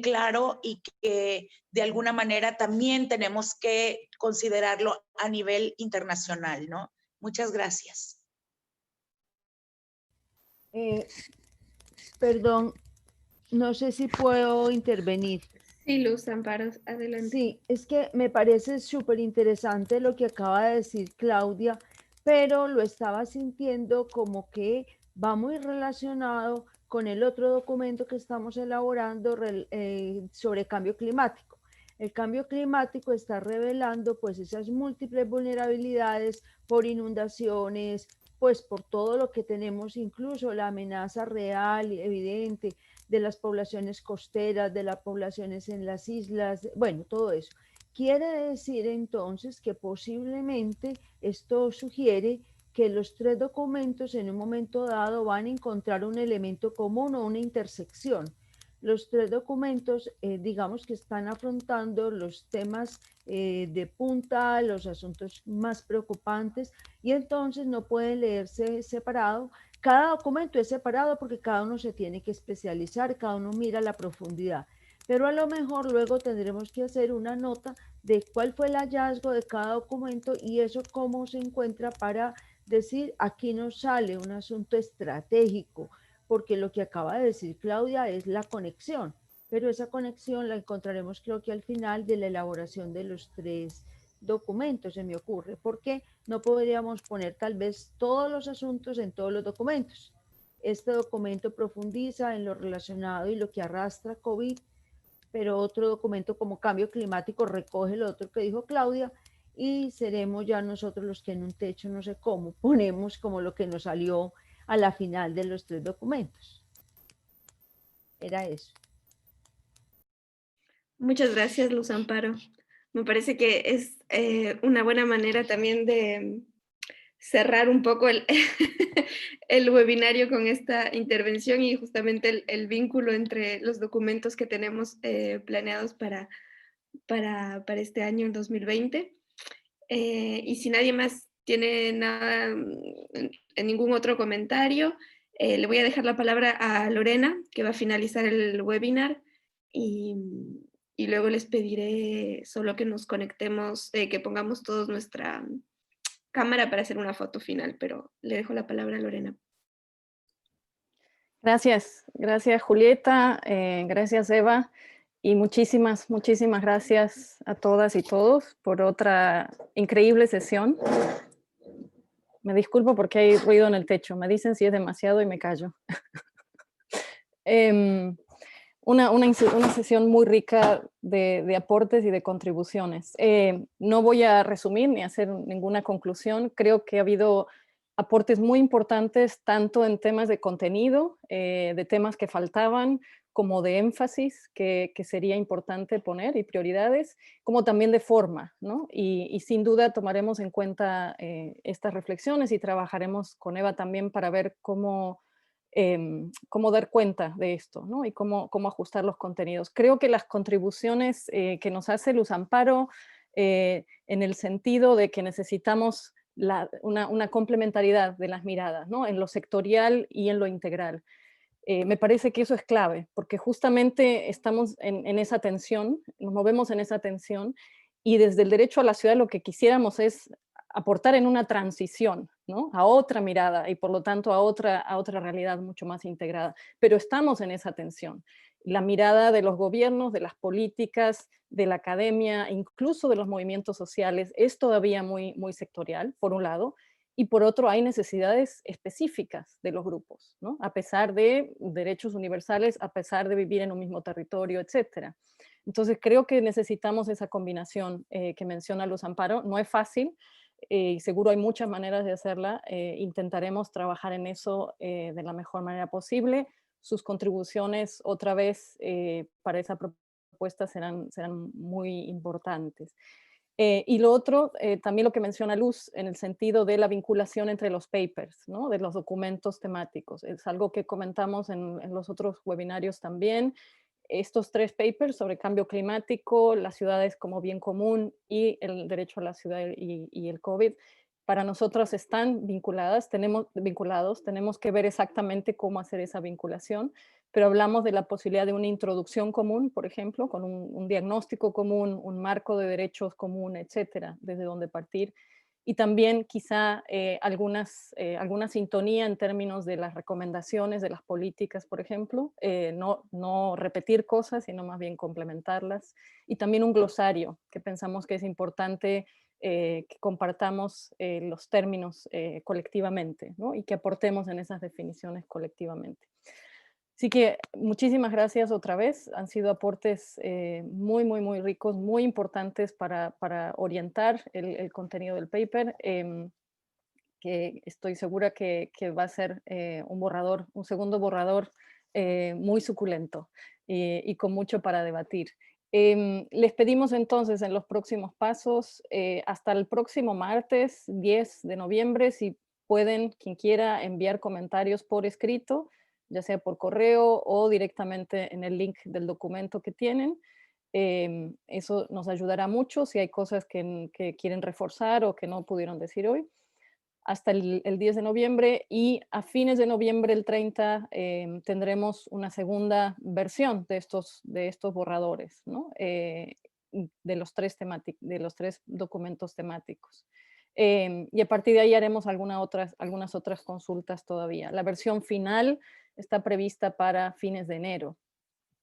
claro y que de alguna manera también tenemos que considerarlo a nivel internacional, ¿no? Muchas gracias. Perdón, no sé si puedo intervenir. Sí, Luz Amparo, adelante. Sí, es que me parece súper interesante lo que acaba de decir Claudia, pero lo estaba sintiendo como que va muy relacionado con el otro documento que estamos elaborando sobre cambio climático. El cambio climático está revelando pues esas múltiples vulnerabilidades por inundaciones, pues por todo lo que tenemos, incluso la amenaza real y evidente de las poblaciones costeras, de las poblaciones en las islas, bueno, todo eso. Quiere decir entonces que posiblemente esto sugiere que los tres documentos en un momento dado van a encontrar un elemento común o una intersección. Los tres documentos, digamos que están afrontando los temas de punta, los asuntos más preocupantes, y entonces no pueden leerse separado. Cada documento es separado porque cada uno se tiene que especializar, cada uno mira la profundidad. Pero a lo mejor luego tendremos que hacer una nota de cuál fue el hallazgo de cada documento y eso cómo se encuentra para decir, aquí nos sale un asunto estratégico, porque lo que acaba de decir Claudia es la conexión, pero esa conexión la encontraremos creo que al final de la elaboración de los tres documentos, se me ocurre, porque no podríamos poner tal vez todos los asuntos en todos los documentos. Este documento profundiza en lo relacionado y lo que arrastra COVID, pero otro documento como cambio climático recoge lo otro que dijo Claudia, y seremos ya nosotros los que en un techo, no sé cómo, ponemos como lo que nos salió a la final de los tres documentos. Era eso. Muchas gracias, Luz Amparo. Me parece que es una buena manera también de cerrar un poco el, el webinario con esta intervención y justamente el vínculo entre los documentos que tenemos planeados para este año, el 2020. Y si nadie más tiene nada, ningún otro comentario, le voy a dejar la palabra a Lorena, que va a finalizar el webinar, y luego les pediré solo que nos conectemos, que pongamos todos nuestra cámara para hacer una foto final, pero le dejo la palabra a Lorena. Gracias Julieta, gracias Eva, y muchísimas gracias a todas y todos por otra increíble sesión. Me disculpo porque hay ruido en el techo, me dicen si es demasiado y me callo. Una sesión muy rica de aportes y de contribuciones. No voy a resumir ni hacer ninguna conclusión, creo que ha habido aportes muy importantes tanto en temas de contenido, de temas que faltaban, como de énfasis que sería importante poner y prioridades, como también de forma, ¿no? Y sin duda tomaremos en cuenta estas reflexiones y trabajaremos con Eva también para ver cómo dar cuenta de esto, ¿no? Y cómo ajustar los contenidos. Creo que las contribuciones que nos hace Luz Amparo en el sentido de que necesitamos una complementariedad de las miradas, ¿no? En lo sectorial y en lo integral. Me parece que eso es clave, porque justamente estamos en esa tensión, nos movemos en esa tensión, y desde el derecho a la ciudad lo que quisiéramos es aportar en una transición, ¿no? A otra mirada y por lo tanto a otra realidad mucho más integrada. Pero estamos en esa tensión. La mirada de los gobiernos, de las políticas, de la academia, incluso de los movimientos sociales, es todavía muy sectorial, por un lado, y por otro hay necesidades específicas de los grupos, ¿no? A pesar de derechos universales, a pesar de vivir en un mismo territorio, etcétera. Entonces creo que necesitamos esa combinación que menciona Luz Amparo. No es fácil, seguro hay muchas maneras de hacerla, intentaremos trabajar en eso de la mejor manera posible. Sus contribuciones otra vez para esa propuesta serán muy importantes. Y lo otro, también lo que menciona Luz, en el sentido de la vinculación entre los papers, ¿no? De los documentos temáticos. Es algo que comentamos en los otros webinarios también. Estos tres papers sobre cambio climático, las ciudades como bien común y el derecho a la ciudad y el COVID, para nosotros están vinculados, tenemos que ver exactamente cómo hacer esa vinculación, pero hablamos de la posibilidad de una introducción común, por ejemplo, con un diagnóstico común, un marco de derechos común, etcétera, desde donde partir, y también quizá alguna sintonía en términos de las recomendaciones de las políticas, por ejemplo, no repetir cosas, sino más bien complementarlas, y también un glosario, que pensamos que es importante que compartamos los términos colectivamente, ¿no? Y que aportemos en esas definiciones colectivamente. Así que muchísimas gracias otra vez, han sido aportes muy ricos, muy importantes para orientar el contenido del paper, que estoy segura que va a ser un segundo borrador muy suculento y con mucho para debatir. Les pedimos entonces en los próximos pasos, hasta el próximo martes 10 de noviembre, si pueden, quien quiera, enviar comentarios por escrito, ya sea por correo o directamente en el link del documento que tienen. Eso nos ayudará mucho si hay cosas que quieren reforzar o que no pudieron decir hoy, hasta el 10 de noviembre, y a fines de noviembre, el 30, tendremos una segunda versión de estos borradores, ¿no? De los tres documentos temáticos. Y a partir de ahí haremos algunas otras consultas todavía. La versión final está prevista para fines de enero.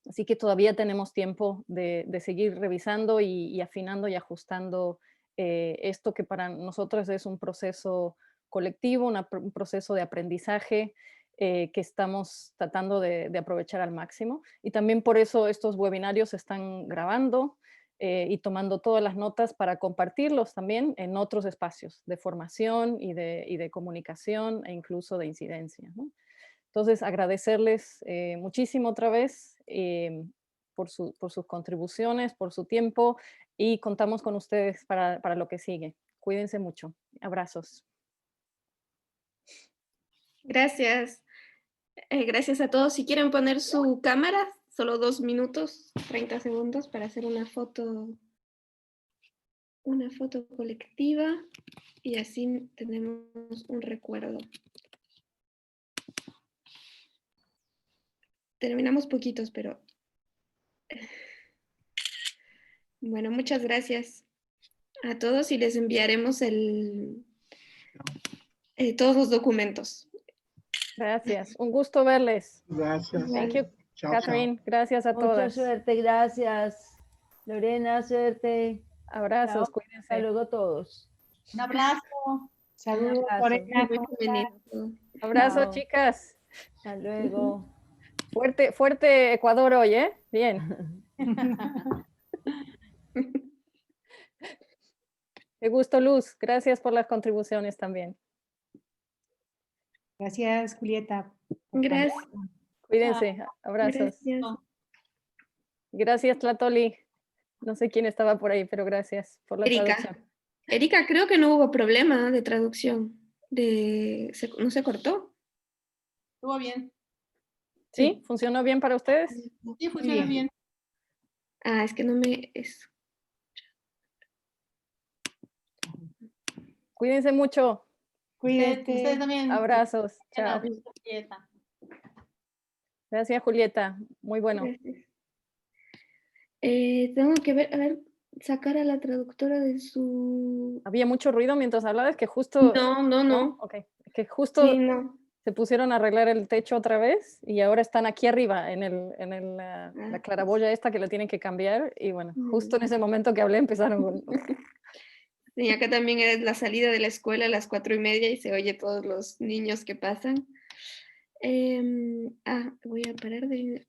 Así que todavía tenemos tiempo de seguir revisando y afinando y ajustando esto, que para nosotros es un proceso colectivo, un proceso de aprendizaje que estamos tratando de aprovechar al máximo. Y también por eso estos webinarios se están grabando y tomando todas las notas para compartirlos también en otros espacios de formación y de comunicación e incluso de incidencia, ¿no? Entonces, agradecerles muchísimo otra vez por sus contribuciones, por su tiempo, y contamos con ustedes para lo que sigue. Cuídense mucho. Abrazos. Gracias. Gracias a todos. Si quieren poner su cámara, solo 2 minutos, 30 segundos para hacer una foto colectiva, y así tenemos un recuerdo. Terminamos poquitos, pero bueno, muchas gracias a todos y les enviaremos todos los documentos. Gracias. Un gusto verles. Gracias. Thank you, Chao, Catherine. Gracias a Mucha todas. suerte, gracias. Lorena, suerte. Abrazos, Chao. cuídense. Hasta luego todos. Un abrazo. Saludos, abrazo. Lorena. Abrazos, Chao. chicas. Hasta luego. Fuerte Ecuador hoy, ¿eh? Bien. Qué gusto, Luz. Gracias por las contribuciones también. Gracias, Julieta. Gracias. Cuídense. Abrazos. Gracias. Gracias, Tlatoli. No sé quién estaba por ahí, pero gracias por la traducción. Erika, creo que no hubo problema de traducción. ¿No se cortó? Estuvo bien. ¿Sí? ¿Funcionó bien para ustedes? Sí, funciona bien. Ah, es que no me... Cuídense mucho. Cuídate. Ustedes también. Abrazos. Chao. Julieta. Gracias, Julieta. Muy bueno. Gracias. Tengo que ver, sacar a la traductora de su... Había mucho ruido mientras hablabas, que justo... No. Ok. Que justo Sí, no. se pusieron a arreglar el techo otra vez y ahora están aquí arriba en la claraboya esta que la tienen que cambiar, y bueno, justo en ese momento que hablé empezaron con... Sí, acá también es la salida de la escuela a las 4:30 y se oye todos los niños que pasan. Voy a parar de